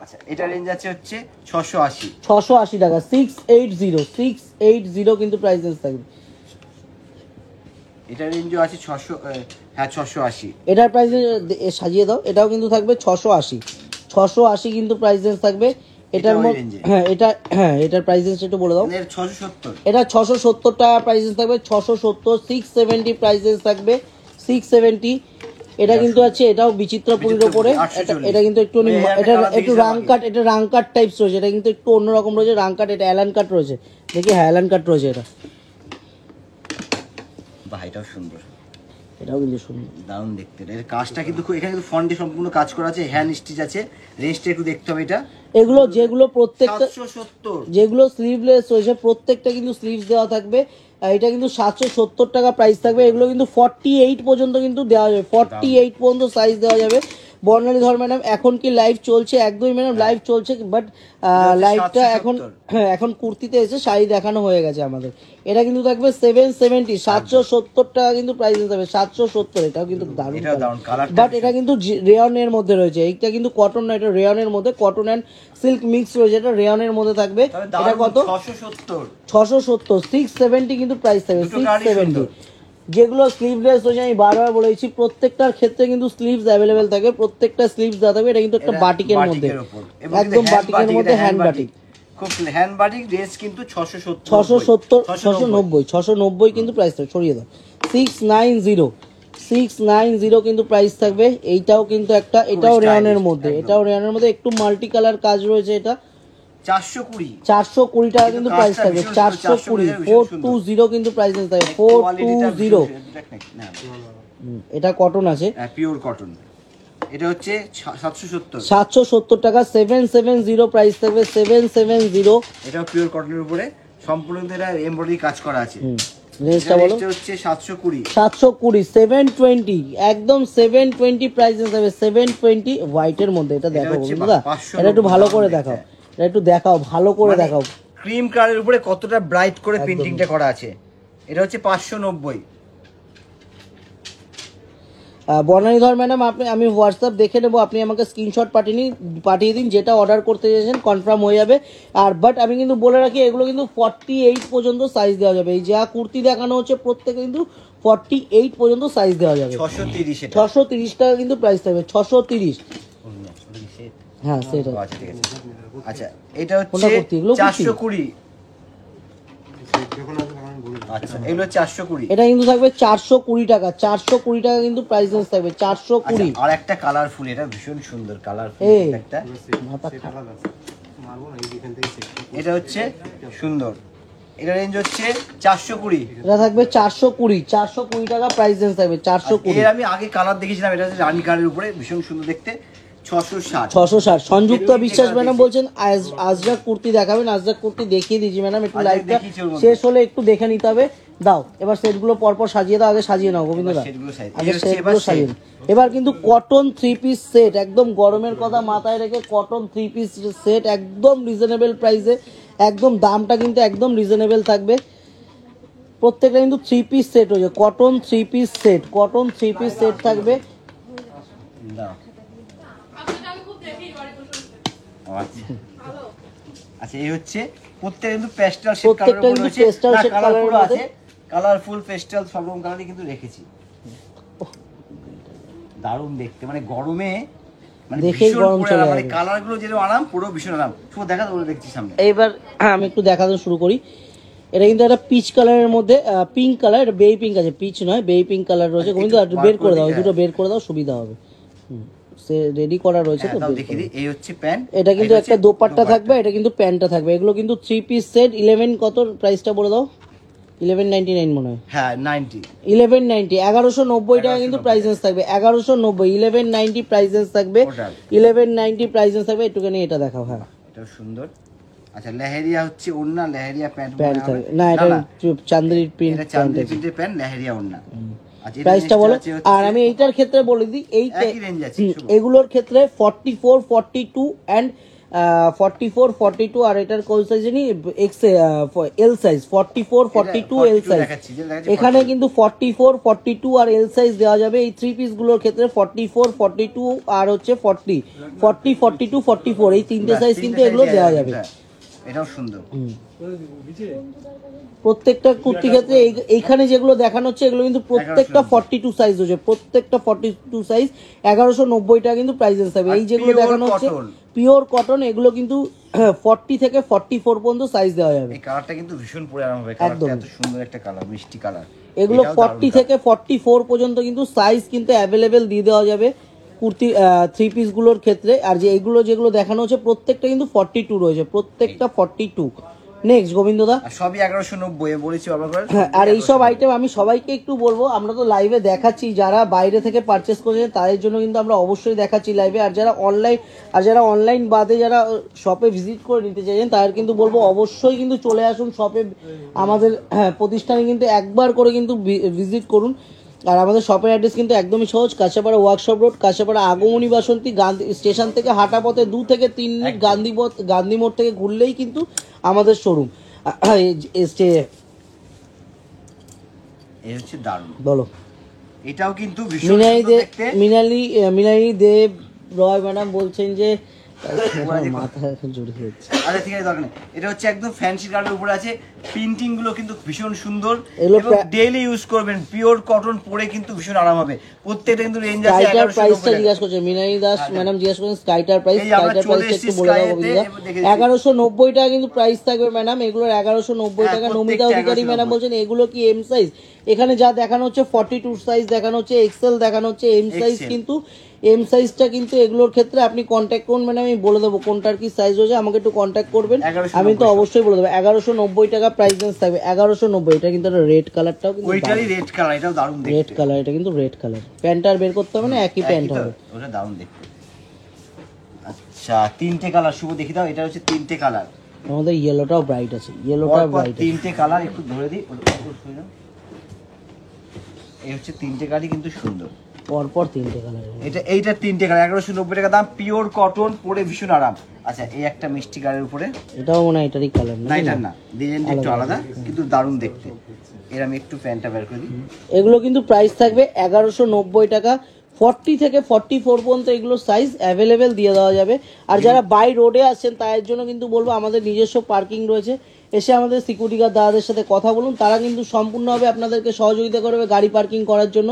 আচ্ছা এটা রেঞ্জ আছে হচ্ছে 680, 680 টাকা। 680 কিন্তু প্রাইস রেঞ্জ থাকবে। এটা রেঞ্জও আছে 600, হ্যাঁ 680। এটার প্রাইস সাজিয়ে দাও, এটাও কিন্তু থাকবে 680 কিন্তু প্রাইস রেঞ্জ থাকবে। এটার মধ্যে এটার প্রাইস রেঞ্জ একটু বলে দাও। 670, এটা 670 টাকা প্রাইস রেঞ্জ থাকবে, 670। 670 প্রাইস রেঞ্জ থাকবে, 670। এটা কিন্তু আছে, এটাও বিচিত্রপুরীর উপরে, এটা কিন্তু একটু এটা একটু রাং কাট টাইপস রয়েছে, এটা কিন্তু একটু অন্যরকম রয়েছে, রাং কাট, এটা অ্যালান কাট রয়েছে, দেখি হ্যাঁ অ্যালান কাট রয়েছে এটা। বাহ এটাও সুন্দর, এটাও কিন্তু সুন্দর, দারুণ দেখতে। এর কাজটা কিন্তু এখানে কিন্তু ফন্টে সম্পূর্ণ কাজ করা আছে, হ্যান্ড স্টিচ আছে। রেঞ্জটা একটু দেখতে হবে। এটা এগুলো যেগুলো প্রত্যেকটা 770, যেগুলো স্লিভলেস রয়েছে প্রত্যেকটা কিন্তু স্লিভস দেওয়া থাকবে। এটা কিন্তু 770 টাকা প্রাইস থাকবে। এগুলো কিন্তু 48 পর্যন্ত কিন্তু দেওয়া যাবে, 48 পর্যন্ত সাইজ দেওয়া যাবে। বর্ণালী ধর ম্যাডাম এখন কি লাইভ চলছে? একদমই ম্যাডাম লাইভ চলছে, বাট লাইভটা এখন কুর্তিতে এসে শাড়ি দেখানো হয়ে গেছে আমাদের। এটা কিন্তু থাকবে 770, 770 টাকা কিন্তু প্রাইস থাকবে, 770। এটাও কিন্তু দারুণ কালার, বাট এটা কিন্তু রেয়নের মধ্যে রয়েছে, এইটা কিন্তু কটন না, এটা রেয়নের মধ্যে, কটন অ্যান্ড সিল্ক মিক্স রয়েছে, এটা রেয়নের মধ্যে থাকবে। এটা কত? 670। 670 কিন্তু প্রাইস থাকবে, 670। যেগুলো স্লিভলেস রয়েছে, আমি বারবার বলেছি প্রত্যেকটার ক্ষেত্রে কিন্তু স্লিভস অ্যাভেলেবেল থাকে, প্রত্যেকটা স্লিভস দেওয়া থাকবে। এটা কিন্তু একটা বাটিকের মধ্যে, একদম বাটিকের মধ্যে, হ্যান্ড বাটিক, খুব হ্যান্ড বাটিক। রেঞ্জ কিন্তু 670, 690 কিন্তু প্রাইস থাকবে। ছড়িয়ে দাও 690 কিন্তু প্রাইস থাকবে। এইটাও কিন্তু একটা, এটাও রেয়নের মধ্যে, একটু মাল্টি কালার কাজ রয়েছে। এটা 420 টাকা কিন্তু প্রাইস থাকবে, 420। 420 কিন্তু প্রাইস থাকবে, 420। এটা কটন আছে, পিওর কটন। এটা হচ্ছে 770 টাকা। 770 প্রাইস থাকবে, 770। এটাও পিওর কটনের উপরে সম্পূর্ণ এটা এমব্রয়ডারি কাজ করা আছে। রেঞ্জটা বলো। এটা হচ্ছে 720, 720, একদম 720 প্রাইস থাকবে, 720 হোয়াইটের মধ্যে। এটা দেখো বন্ধুরা, এটা একটু ভালো করে দেখাও, এটা একটু দেখাও, ভালো করে দেখাও। ক্রিম কালারের উপরে কতটা ব্রাইট করে প্রিন্টিংটা করা আছে। এটা হচ্ছে 590। বর্ণালীধর ম্যাডাম আমি হোয়াটসঅ্যাপ দেখে নেবো, আপনি আমাকে স্ক্রিনশট পাঠিয়ে দিন, যেটা অর্ডার করতে চাইছেন কনফার্ম হয়ে যাবে। আর বাট আমি কিন্তু বলে রাখি, এগুলো কিন্তু 48 পর্যন্ত সাইজ দেওয়া যাবে। এই যা কুর্তি দেখানো হচ্ছে প্রত্যেকে কিন্তু 48 পর্যন্ত সাইজ দেওয়া যাবে। 630 টাকা কিন্তু প্রাইস থাকবে, 630। হ্যাঁ সেটা আচ্ছা এটা হচ্ছে 420। আচ্ছা এগুলো 420। এটা কিন্তু থাকবে 420 টাকা, 420 টাকা কিন্তু প্রাইস রেঞ্জ থাকবে 420। আর একটা কালারফুল, এটা ভীষণ সুন্দর কালারফুল একটা, এটা হচ্ছে সুন্দর, এটা রেঞ্জ হচ্ছে 420। এটা থাকবে 420 টাকা প্রাইস রেঞ্জ থাকবে 420। এর আমি আগে কালার দেখেছিলাম, এটা হচ্ছে রানী কালারের উপরে ভীষণ সুন্দর দেখতে, 660। 660। সংযুক্ত বিশ্বাস ম্যাডাম বলছেন আজরাক কুর্তি দেখাবেন, আজরাক কুর্তি দেখিয়ে দিয়েছি ম্যাডাম, একটু লাইভটা শেষ হলে একটু দেখে নিতে হবে। দাও এবার সেটগুলো পরপর সাজিয়ে দাও, আগে সাজিয়ে নাও গোবিন্দ দা, আগে সেটগুলো সাজিয়ে নাও। এবার কিন্তু কটন 3 পিস সেট, একদম গরমের কথা মাথায় রেখে কটন 3 পিস সেট একদম রিজনেবল প্রাইসে, একদম দামটা কিন্তু একদম রিজনেবল থাকবে। প্রত্যেকটা কিন্তু 3 পিস সেট হয়েছে, cotton 3 piece set, cotton 3 piece set থাকবে। আচ্ছা এই হচ্ছে প্রত্যেকটা কিন্তু পেস্টাল শেড প্রত্যেকটা কালার কিন্তু রয়েছে, পেস্টাল শেড কালারের আছে, মধ্যে কালারফুল পেস্টাল সব রকম কালারই কিন্তু রেখেছি। দারুণ দেখতে, মানে গরমে মানে দেখেই ভীষণ গরম পুরো চলে আরাম, মানে যাবে। কালারগুলো যেরকম আরাম, পুরো ভীষণ আরাম। শুধু দেখা বলে দেখছি সামনে। এইবার আমি একটু দেখাতে শুরু করি। এটা কিন্তু একটা পিচ কালারের মধ্যে, পিঙ্ক কালার, এটা বেবি পিঙ্ক আছে, পিচ নয় বেবি পিঙ্ক কালার রয়েছে। কিন্তু বের করে দাও, দুটো বের করে দাও, সুবিধা হবে। সে রেডি করা রয়েছে তো, দেখিয়ে দিই। এই হচ্ছে প্যান্ট, এটা কিন্তু একটা দোপাট্টা থাকবে, এটা কিন্তু প্যান্টটা থাকবে। এগুলো কিন্তু 3 পিস সেট। 11 কত প্রাইসটা বলে দাও? 1199 মনে হয়। হ্যাঁ 90, 1190, 1190 টাকা কিন্তু প্রাইস রেঞ্জ থাকবে। 1190, 1190 প্রাইস রেঞ্জ থাকবে, 1190 প্রাইস রেঞ্জ থাকবে। একটুখানি এটা দেখাও। হ্যাঁ এটা সুন্দর। আচ্ছা লেহেরিয়া হচ্ছে ওড়না, লেহেরিয়া প্যান্ট প্যান্ট থাকবে না, এটা চান্দেরির প্রিন্ট এটা চাঁদের প্রিন্টের প্যান্ট, লেহেরিয়া ওড়না। আচ্ছা প্রাইসটা বলো। আর আমি এইটার ক্ষেত্রে বলে দিই, এই একই রেঞ্জ আছে এগুলোর ক্ষেত্রে 44, 42 এন্ড 44, 42, আর এটার কোন সাইজ জানি এল সাইজ, 44, 42 এল সাইজ। এখানে কিন্তু 44, 42 আর এল সাইজ দেওয়া যাবে এই 3 পিস গুলোর ক্ষেত্রে। 44, 42 আর হচ্ছে 40, 42, 44 এই তিনটে সাইজ কিন্তু এগুলো দেওয়া যাবে। এটাও সুন্দর। প্রত্যেকটা কুর্তি ক্ষেত্রে এইখানে যেগুলো দেখানো হচ্ছে এগুলো কিন্তু প্রত্যেকটা 42 সাইজ হচ্ছে, প্রত্যেকটা 42 সাইজ। 1190 টাকা কিন্তু প্রাইস থাকবে। এই যেগুলো দেখানো হচ্ছে পিওর কটন, এগুলো কিন্তু 40 থেকে 44 পর্যন্ত সাইজ দেওয়া যাবে। এই কালারটা কিন্তু ভীষণ পরে আরাম হবে, কালারটা এত সুন্দর একটা কালার, মিষ্টি কালার। এগুলো 40 থেকে 44 পর্যন্ত কিন্তু সাইজ কিন্তু অ্যাভেলেবেল দিয়ে দেওয়া যাবে কুর্তি 3 পিস গুলোর ক্ষেত্রে। আর যে এগুলো যেগুলো দেখানো হচ্ছে প্রত্যেকটা কিন্তু 42 রয়েছে, প্রত্যেকটা 42। নেক্সট গোবিন্দদা, সবই 1190 বলেছি বাবা। আর এইসব আইটেম আমি সবাইকে একটু বলবো, আমরা তো লাইভে দেখাচ্ছি, যারা বাইরে থেকে পারচেস করেছেন তাদের জন্য কিন্তু আমরা অবশ্যই দেখাচ্ছি লাইভে। আর যারা অনলাইন বাদে যারা শপে ভিজিট করে নিতে চাইছেন তাদের কিন্তু বলবো অবশ্যই কিন্তু চলে আসুন শপে, আমাদের প্রতিষ্ঠানে কিন্তু একবার করে কিন্তু ভিজিট করুন। আর আমাদের শপের অ্যাড্রেস কিন্তু একদমই সহজ, কাঁচাপাড়া ওয়ার্কশপ রোড, কাঁচাপাড়া আগমনী বাসন্তী, গান্ধী স্টেশন থেকে হাঁটা পথে 2 থেকে 3 মিনিট, গান্ধী মোড় থেকে ঘুরলেই কিন্তু আমাদের শোরুম। এই হচ্ছে দারুণ, বলো। এটাও কিন্তু ভীষণ সুন্দর দেখতে। মিনালি দেব রয় ম্যাডাম বলছেন যে মাথা এখন জড়িয়ে যাচ্ছে। আচ্ছা ঠিক আছে, দরকার নেই। এটা হচ্ছে একদম ফ্যান্সি কালারের উপরে আছে, প্রিন্টিং গুলো কিন্তু ভীষণ সুন্দর এবং ডেইলি ইউজ করবেন, পিওর কটন পরে কিন্তু ভীষণ আরাম হবে। প্রত্যেকটা কিন্তু রেঞ্জ আছে। স্কাইটার প্রাইসটা জিজ্ঞাসা করছে মিনালি দাস ম্যাডাম, জিজ্ঞাসা করছেন স্কাইটার প্রাইস। স্কাইটার প্রাইসটা একটু বলে দাও গোবিন্দা। 1190 টাকা কিন্তু প্রাইস থাকবে ম্যাডাম, এগুলোর 1190 টাকা। নমিতা অধিকারী ম্যাডাম বলছেন এগুলো কি এম সাইজ? এখানে যা দেখানো হচ্ছে 42 সাইজ দেখানো হচ্ছে, এক্সেল দেখানো হচ্ছে, এম সাইজ কিন্তু এম সাইজটা কিন্তু এগুলোর ক্ষেত্রে আপনি কন্ট্যাক্ট করুন ম্যাডাম, আমি বলে দেবো কোনটার কি সাইজ হয়েছে, আমাকে একটু কন্ট্যাক্ট করবেন, আমি তো অবশ্যই বলে দেবো। 1190 টাকা প্রাইস রেঞ্জ থাকবে, 1190। এটা কিন্তু একটা রেড কালারটাও কিন্তু ওইটারই রেড কালার, এটাও দারুণ দেখতে। রেড কালার, এটা কিন্তু রেড কালার। প্যান্ট আর বের করতে হবে না, একই প্যান্ট হবে, ওটা দারুণ দেখতে। আচ্ছা তিনটে কালার শুভ দেখি দাও, এটা হচ্ছে তিনটে কালার। আমাদের ইয়েলোটাও ব্রাইট আছে, ইয়েলোটাও ব্রাইট, তিনটে কালার একটু ধরে দিই। এই হচ্ছে তিনটে কালারই কিন্তু সুন্দর, পরপর তিনটে কালার। এইটা তিনটে কালার, 1190 টাকা দাম, পিওর কটন, পরে ভীষণ আরাম। আচ্ছা এই একটা মিষ্টি কালারের উপরে, এটাও মনে হয় এটারই কালার না এটা না, ডিজাইনটা একটু আলাদা কিন্তু দারুণ দেখতে। এর আমি একটু প্যান্টটা বের করে দিই। এগুলো কিন্তু প্রাইস থাকবে 1190 টাকা, 40 থেকে 44 পর্যন্ত এগুলো সাইজ অ্যাভেলেবেল দিয়ে দেওয়া যাবে। আর যারা বাই রোডে আসছেন তাদের জন্য কিন্তু বলবো আমাদের নিজস্ব পার্কিং রয়েছে, এসে আমাদের সিকিউরিটি গার্ড দাদাদের সাথে কথা বলুন, তারা কিন্তু সম্পূর্ণভাবে আপনাদেরকে সহযোগিতা করবে গাড়ি পার্কিং করার জন্য।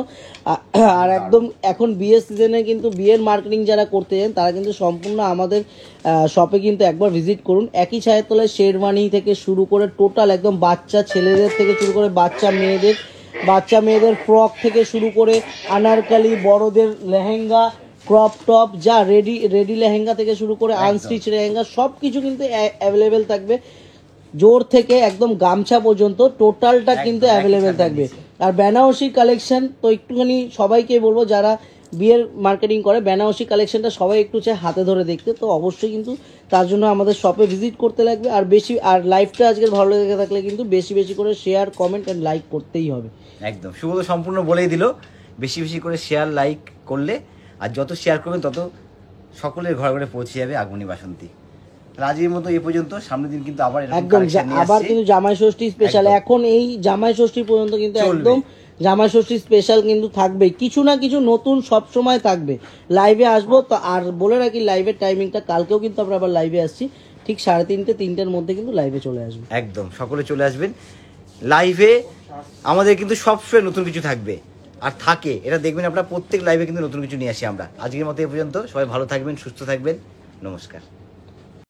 আর একদম এখন বিয়ের সিজনে কিন্তু বিয়ের মার্কেটিং যারা করতে চান তারা কিন্তু সম্পূর্ণ আমাদের শপে কিন্তু একবার ভিজিট করুন। একই ছায়ের তলায় শেরওয়ানি থেকে শুরু করে টোটাল একদম বাচ্চা ছেলেদের থেকে শুরু করে বাচ্চা মেয়েদের ফ্রক থেকে শুরু করে আনারকালি, বড়দের লেহেঙ্গা, ক্রপ টপ, যা রেডি লেহেঙ্গা থেকে শুরু করে আনস্টিচ লেহেঙ্গা সব কিছু কিন্তু অ্যাভেলেবেল থাকবে। জোর থেকে একদম গামছা পর্যন্ত টোটালটা কিন্তু অ্যাভেলেবেল থাকবে। আর বেনারসি কালেকশন তো একটুখানি সবাইকে বলবো যারা বিয়ের মার্কেটিং করে, বেনারসি কালেকশনটা সবাই একটু চায় হাতে ধরে দেখতে, তো অবশ্যই কিন্তু তার জন্য আমাদের শপে ভিজিট করতে লাগবে। আর লাইভটা আজকের ভালো লেগে থাকলে কিন্তু বেশি বেশি করে শেয়ার, কমেন্ট অ্যান্ড লাইক করতেই হবে। একদম শুভ তো সম্পূর্ণ বলেই দিল, বেশি বেশি করে শেয়ার লাইক করলে, আর যত শেয়ার করবেন তত সকলের ঘরে ঘরে পৌঁছে যাবে আগমনী বাসন্তী। আজকের মতো এই পর্যন্ত, সামনের দিন কিন্তু আবার এরকম একদম collection নিয়ে আবার আসছি। কিন্তু জামাই ষষ্ঠী স্পেশাল, একদম। এখন এই জামাই ষষ্ঠী পর্যন্ত কিন্তু চলবে। একদম জামাই ষষ্ঠী স্পেশাল কিন্তু থাকবে, কিছু না কিছু নতুন সব সময় থাকবে। লাইভে আসবো তো, আর বলে রাখি লাইভের টাইমিংটা, কালকেও কিন্তু আমরা আবার লাইভে আসছি ঠিক 3:30 3টার মধ্যে কিন্তু লাইভে চলে আসবে। একদম সকলে চলে আসবেন লাইভে। আমাদের কিন্তু সবসময় নতুন কিছু থাকবে আর থাকে, এটা দেখবেন আপনারা প্রত্যেক লাইভে কিন্তু নতুন কিছু নিয়ে আসি আমরা। আজকের মতো এই পর্যন্ত, সবাই ভালো থাকবেন, সুস্থ থাকবেন, নমস্কার।